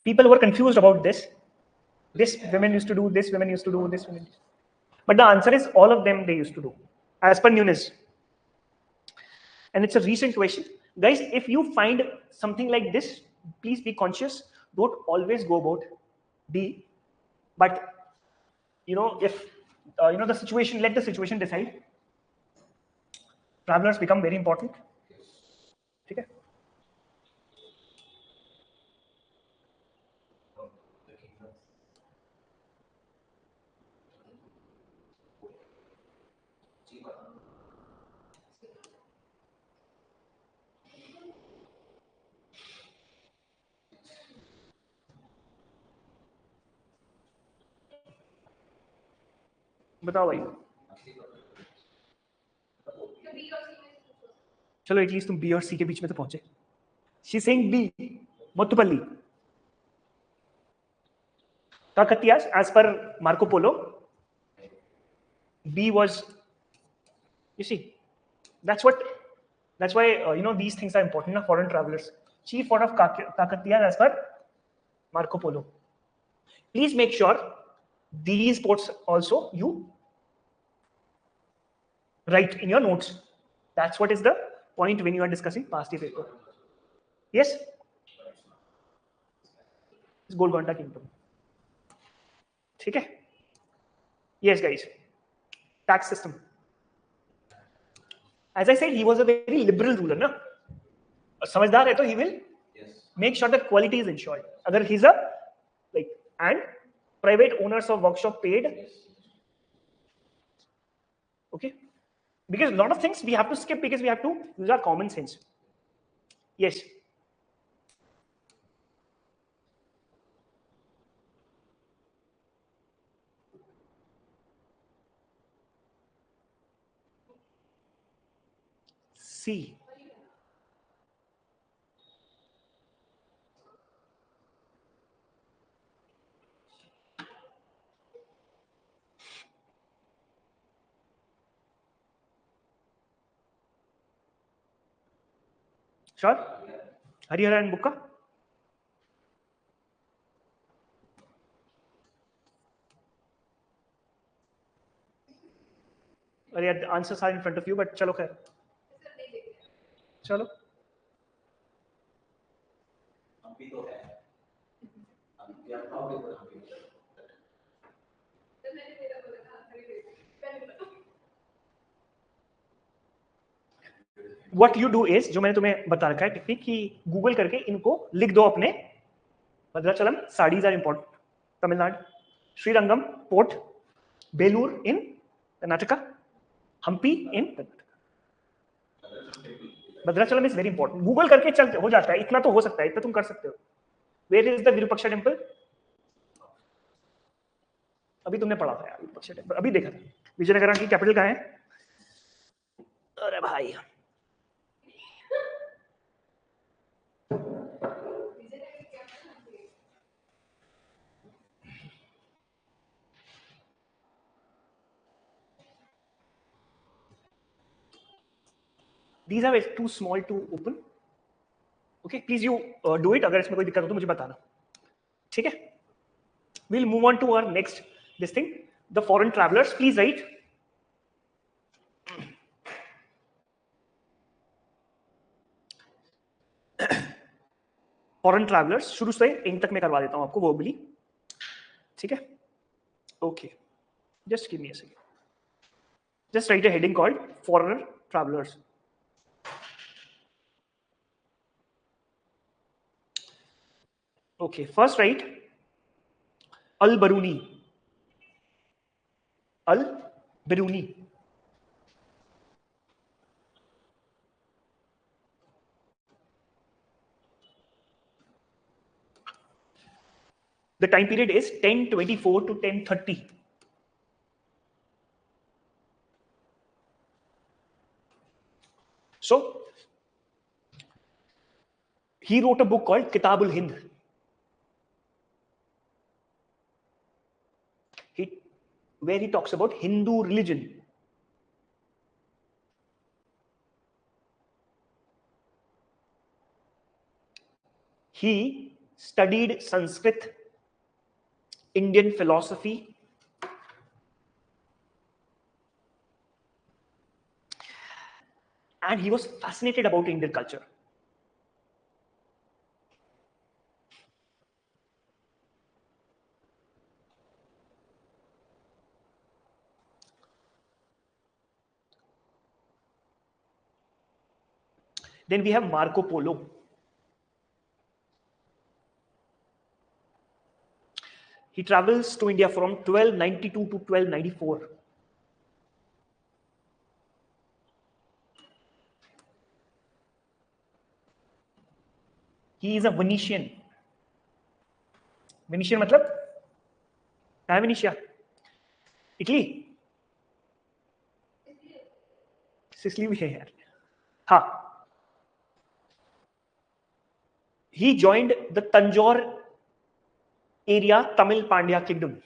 People were confused about this. This women used to do, this women used to do, this women. But the answer is all of them they used to do, as per Nunes. And it's a recent question. Guys, if you find something like this, please be conscious. Don't always go about D. But, if, the situation, let the situation decide. Travelers become very important. Okay? बताओ भाई चलो at least तुम B और सी के बीच में तो पहुंचे she saying be Motupalli Kakatiyas as per Marco Polo B was you see that's why these things are important na foreign travelers chief fort of Kakatiyas as per Marco Polo please make sure these ports also you write in your notes. That's what is the point when you are discussing past year paper. Yes? It's Golconda Kingdom. Okay? Yes, guys. Tax system. As I said, he was a very liberal ruler. Na? समझदार है तो he will make sure that quality is ensured. अगर he's a and private owners of workshop paid. Okay? Because a lot of things we have to skip because we have to use our common sense. Yes. C. Sure? Harihara and Bukka? अरे the answers are in front of you, but चलो खैर चलो What you do is जो मैंने तुम्हें बता रखा है टेक्निक कि गूगल करके इनको लिख दो अपने Bhadrachalam saris are important Tamil Nadu Srirangam port Belur in Karnataka Hampi in Karnataka Bhadrachalam is very important Google करके चल हो जाता है इतना तो हो सकता है इतना तुम कर सकते हो where is the Virupaksha temple अभी तुमने पढ़ा था यार विरूपाक्षा टेम्पल अभी देखा था विजयनगरम की कैपिटल कहाँ है अरे भाई These are too small to open. Okay, please you do it. अगर इसमें कोई दिक्कत हो तो मुझे बताना. ठीक है? We'll move on to our next this thing. The foreign travelers. Please write. Foreign travelers. शुरू से एंड तक मैं करवा देता हूँ आपको verbally. ठीक है? Okay. Just give me a second. Just write a heading called foreigner travelers. Okay, first write Al-Biruni. Al-Biruni. The time period is 1024 to 1030. So he wrote a book called 𝗃𝐨𝐻𝐿, where he talks about Hindu religion. He studied Sanskrit, Indian philosophy, and he was fascinated about Indian culture. Then we have Marco Polo. He travels to India from 1292 to 1294. He is a Venetian. Venetian मतलब क्या है Venetia? Italy. Sicily भी है यार. हाँ. He joined the Tanjore area Tamil Pandya Kingdom.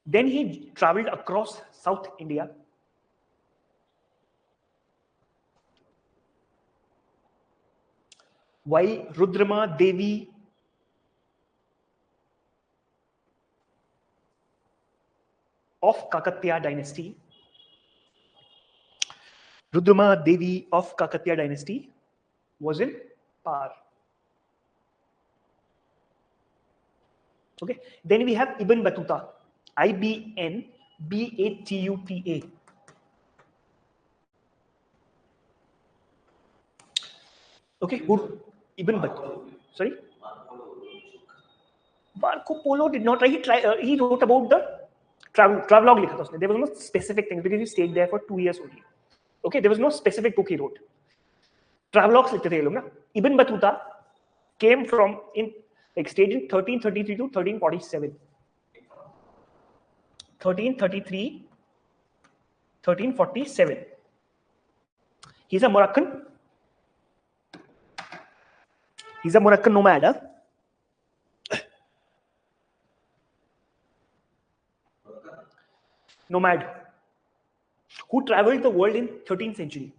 Then he traveled across South India. While Rudrama Devi of Kakatiya dynasty, Rudrama Devi of Kakatiya dynasty was in power. Okay. Then we have Ibn Battuta, IBN-BATUTA. Okay, who? Ibn Battuta. Sorry? Marco Polo did not write. He wrote about the travelogue likha tha usne. There was no specific thing because he stayed there for 2 years only. Okay, there was no specific book he wrote. Travelogues likhte the ye log na. Ibn Battuta came from stayed in 1333 to 1347. 1333, 1347. He's a Moroccan. He's a Moroccan nomad. Huh? Nomad who traveled the world in 13th century.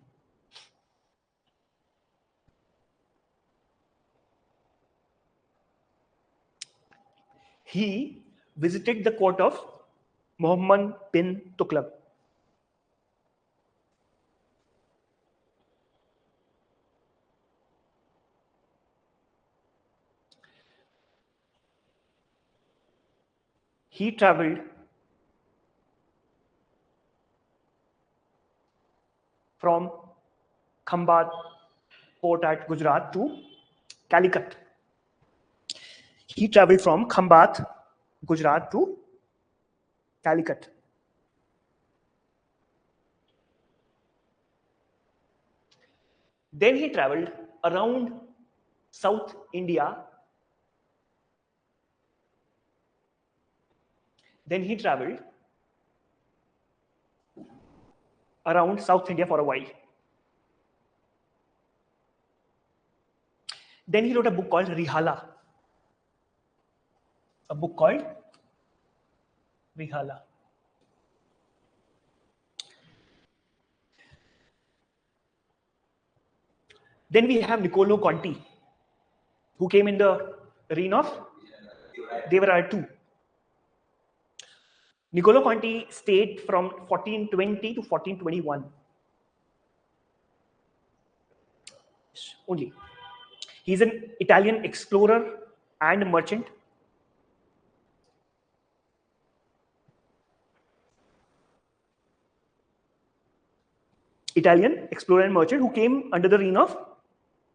He visited the court of Muhammad bin Tughlaq. He traveled from Khambhat port at Gujarat to Calicut. He traveled from Khambhat, Gujarat to Calicut. Then he traveled around South India. Then he traveled around South India for a while. Then he wrote a book called Rihala. A book called Rihala. Then we have Niccolò Conti, who came in the reign of Deva Raya II. Niccolò Conti stayed from 1420 to 1421. Only. He's an Italian explorer and merchant. Italian explorer and merchant who came under the reign of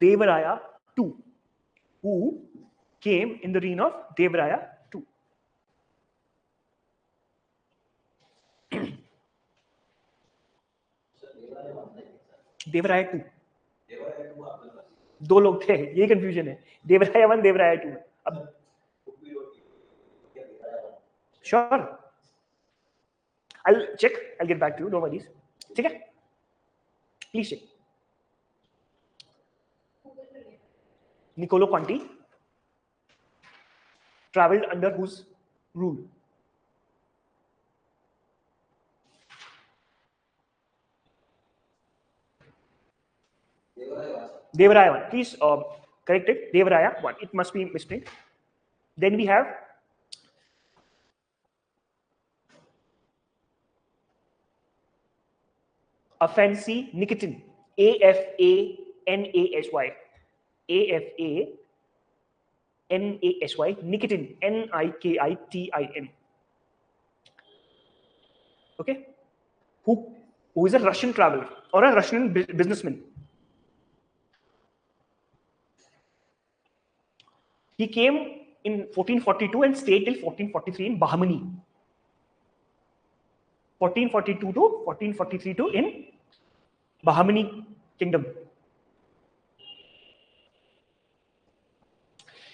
Deva Raya II. Who came in the reign of Deva Raya II. Deva Raya II. 2 लोग थे, यही confusion है, देवराया 1 देवराया 2 में। अब sure I'll check, I'll get back to you, no worries, ठीक है, please check. Niccolò Conti traveled under whose rule? Devaraya 1. Please correct it. Devaraya 1. It must be misprint. Then we have Afancy Nikitin. AFANASY. AFANASY. Nikitin. NIKITIN. Okay. Who is a Russian traveler or a Russian businessman. He came in 1442 and stayed till 1443 in Bahmani. 1442 to 1443 in Bahmani Kingdom.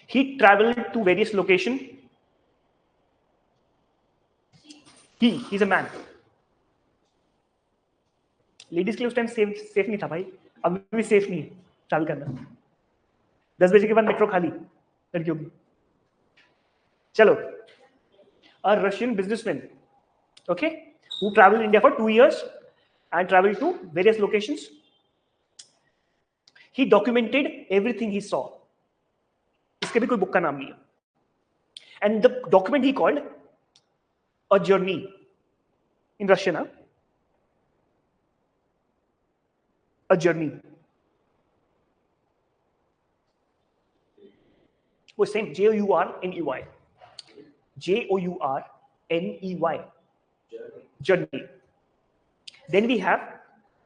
He traveled to various locations. He's a man. Ladies के लिए उस time safe नहीं था भाई, अभी भी safe नहीं है ट्रैवल करना। 10 बजे के बाद मेट्रो खाली लड़कियों की। चलो, a Russian businessman, okay, who traveled India for 2 years and traveled to various locations. He documented everything he saw. इसके भी कोई बुक का नाम नहीं है। And the document he called a journey in Russian, a journey. वो same JOURNEY. JOURNEY. Journey. Then we have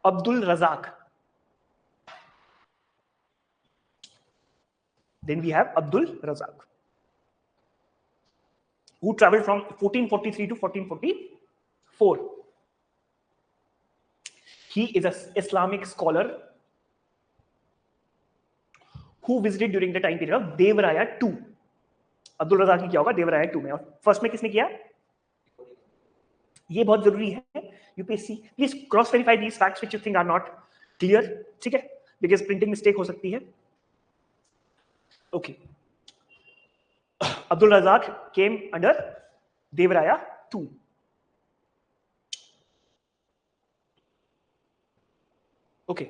Abdul Razak. Who traveled from 1443 to 1444. He is an Islamic scholar who visited during the time period of Devaraya II. Abdul Razzaq की क्या होगा देवराया 2 में, और first में किसने किया, ये बहुत जरूरी है UPSC. Please cross verify these facts which you think are not clear, ठीक है, बिकॉज प्रिंटिंग मिस्टेक हो सकती है। Okay, Abdul Razzaq came under Devaraya 2. Okay,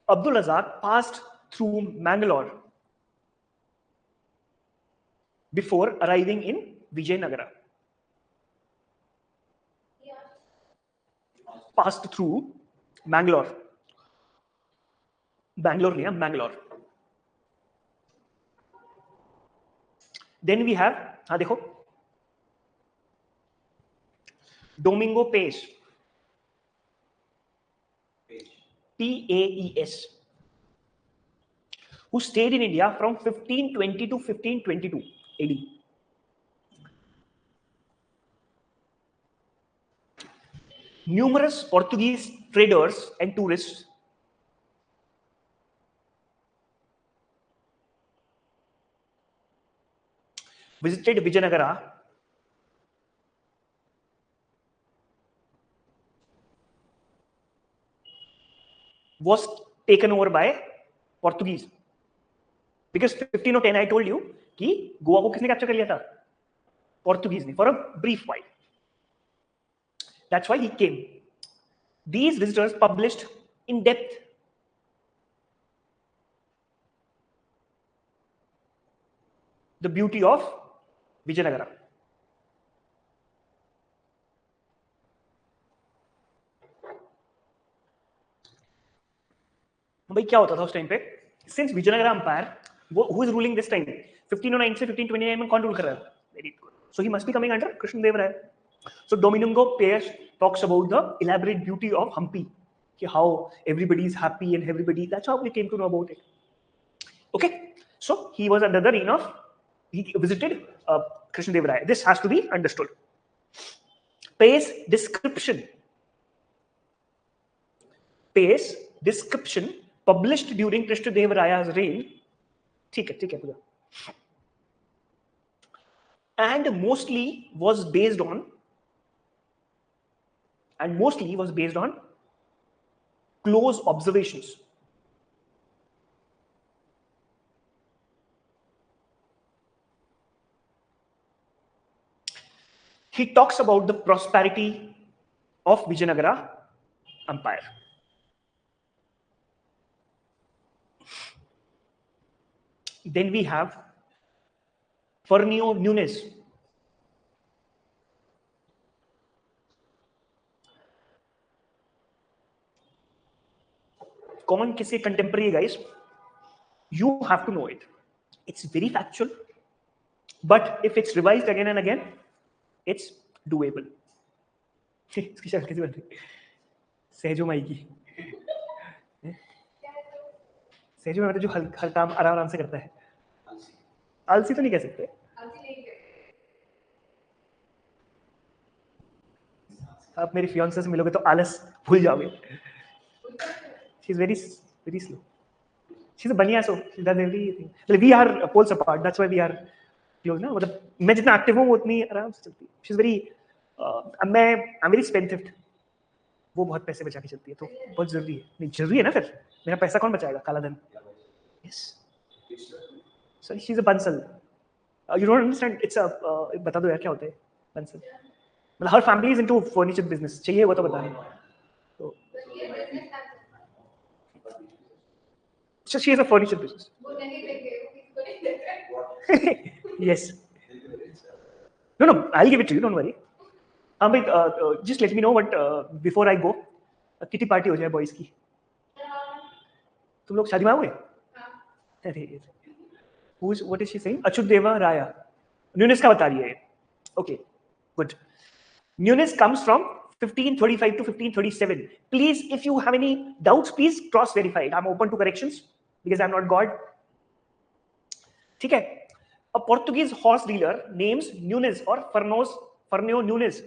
Abdul Razak passed through Mangalore before arriving in Vijayanagara. Passed through Mangalore. Mangalore. Then we have, देखो, Domingo Paes. Paes, who stayed in India from 1520 to 1522 AD. Numerous Portuguese traders and tourists visited Vijayanagara was taken over by Portuguese. Because 1510 I told you कि गोवा को किसने capture कर लिया था, Portuguese ने, for a brief while. That's why he came. These visitors published in depth the beauty of Vijayanagara. भाई क्या होता था उस टाइम पे, since Vijayanagara empire, who is ruling this time, 1509 से 1529 में कौन रूल कर रहा है, very good, so he must be coming under Krishna Deva Raya. So Domingo Paes talks about the elaborate beauty of Hampi, how everybody is happy and everybody, that's how we came to know about it. Okay, so he was under the reign of, he visited Krishna Deva Raya. This has to be understood. Paes description published during Krishna Deva Raya's reign. ठीक है पूरा. And mostly was based on close observations. He talks about the prosperity of Vijayanagara Empire. Then we have Fernio Nunes. कौन किसके contemporary है guys? You have to know it. It's very factual, but if it's revised again and again, it's doable. इसकी शक्ल कैसी बन रही? सहजो माई की. सहजो माई जो हर काम आराम से करता है. आलसी तो नहीं कह सकते. आप मेरी फियांसे से मिलोगे तो आलस भूल जाओगे. She's very slow. She's a baniya, so she does everything. Like we are poles apart. That's why we are close ना. मतलब मैं जितना एक्टिव हूँ वो उतनी आराम से चलती है. She's very I'm very spendthrift. वो बहुत पैसे बचा के चलती है तो बहुत जरूरी है. नहीं जरूरी है ना फिर. मेरा पैसा कौन बचाएगा? काला धन. Yes. So she's a bansal. You don't understand. It's a बता दो यार क्या होता है bansal. मतलब her family is into furniture business. चाहिए वो तो बता दो. तो so she has a furniture business. Yes. No, I'll give it to you. Don't worry. Just let me know what before I go. Kitty party हो जाए boys की. तुम लोग शादी में आओगे? अरे what is she saying? Ashutosh Deva Raya. Nunes का बता रही है. Okay, good. Nunes comes from 1535 to 1537. Please, if you have any doubts, please cross-verify it. I'm open to corrections because I'm not God. ठीक है. A Portuguese horse dealer names Nunes or Fernio Nunes.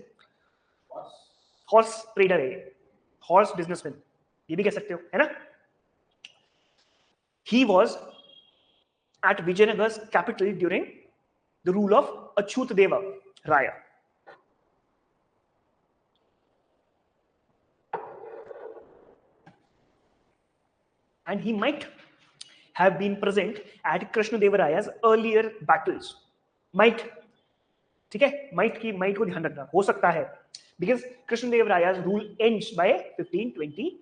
Horse trader है. Horse businessman. ये भी कह सकते हो, है ना? He was at Vijayanagara's capital during the rule of Ashutosh Deva Raya. And he might have been present at Krishna Deva Raya's earlier battles. Might, ठीक है? Might को ध्यान रखना. हो सकता है, because Krishna Deva Raya's rule ends by 1529.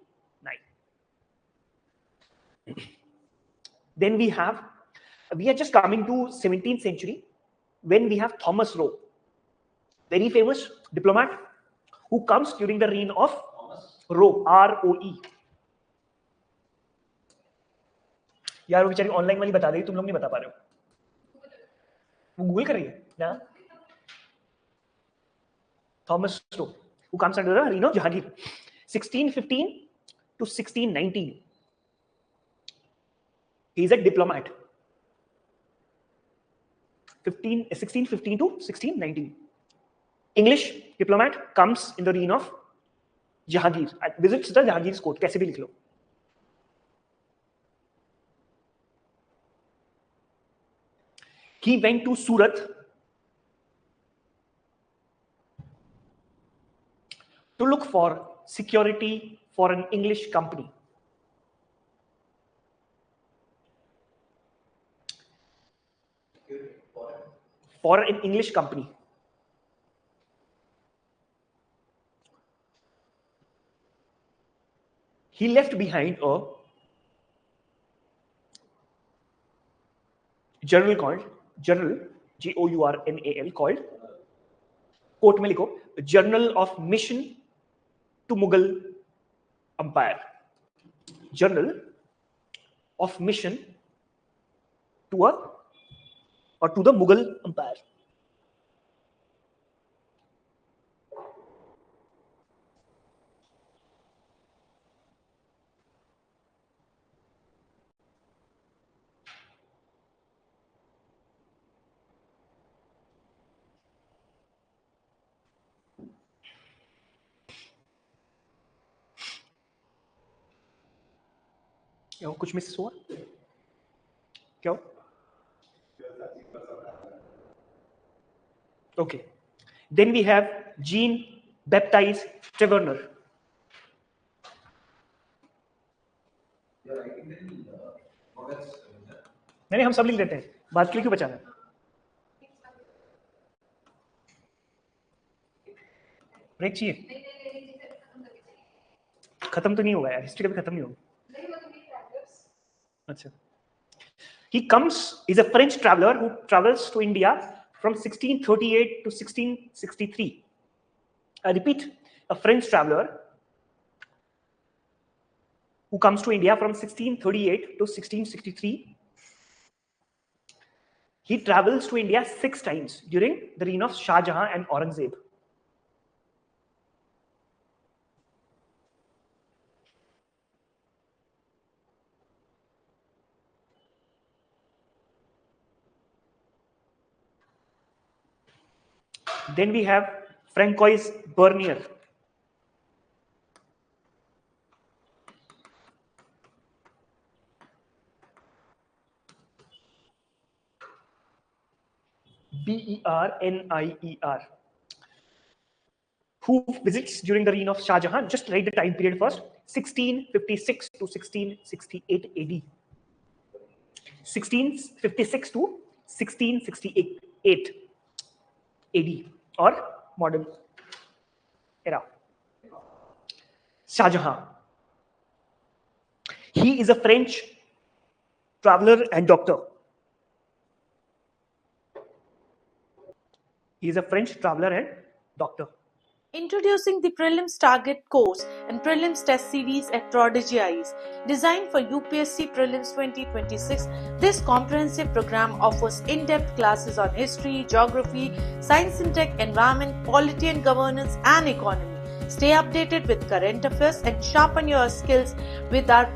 Then we are just coming to 17th century when we have Thomas Roe, very famous diplomat who comes during the reign of Roe, R-O-E. यार वो बेचारी online वाली बता देगी, तुम लोग नहीं बता पा रहे हो. वो गूगल कर रही है ना. Thomas Roe, who comes under the reign of Jahangir, 1615 to 1619. He is a diplomat. 1615 to 1619. English diplomat comes in the reign of Jahangir. Visits the Jahangir's court. कैसे भी लिख लो. He went to Surat to look for security for an English company. For an English company. He left behind a journal, G-O-U-R-N-A-L, called, quote में लिखो, Journal of Mission to Mughal Empire. Journal of Mission to the Mughal Empire. कुछ miss हुआ क्या? Okay. Then we have Jean-Baptiste Taverner. नहीं हम सब लिख देते हैं, बात के लिए क्यों बचाना? ब्रेक चाहिए? खत्म तो नहीं होगा यार, हिस्ट्री कभी खत्म नहीं होगा. अच्छा. He is a French traveler who travels to India from 1638 to 1663. I repeat, a French traveler who comes to India from 1638 to 1663. He travels to India 6 times during the reign of Shah Jahan and Aurangzeb. Then we have Francois Bernier. Bernier, who visits during the reign of Shah Jahan. Just write the time period first, 1656 to 1668 AD. 1656 to 1668 AD or modern era. Shah Jahan. He is a French traveler and doctor. He is a French traveler and doctor. Introducing the Prelims Target course and Prelims Test Series at ProdEgyIAS. Designed for UPSC Prelims 2026, this comprehensive program offers in-depth classes on history, geography, science and tech, environment, polity and governance, and economy. Stay updated with current affairs and sharpen your skills with our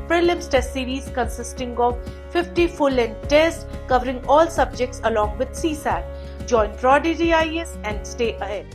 Prelims Test Series consisting of 50 full-length tests covering all subjects along with CSAT. Join ProdEgyIAS and stay ahead.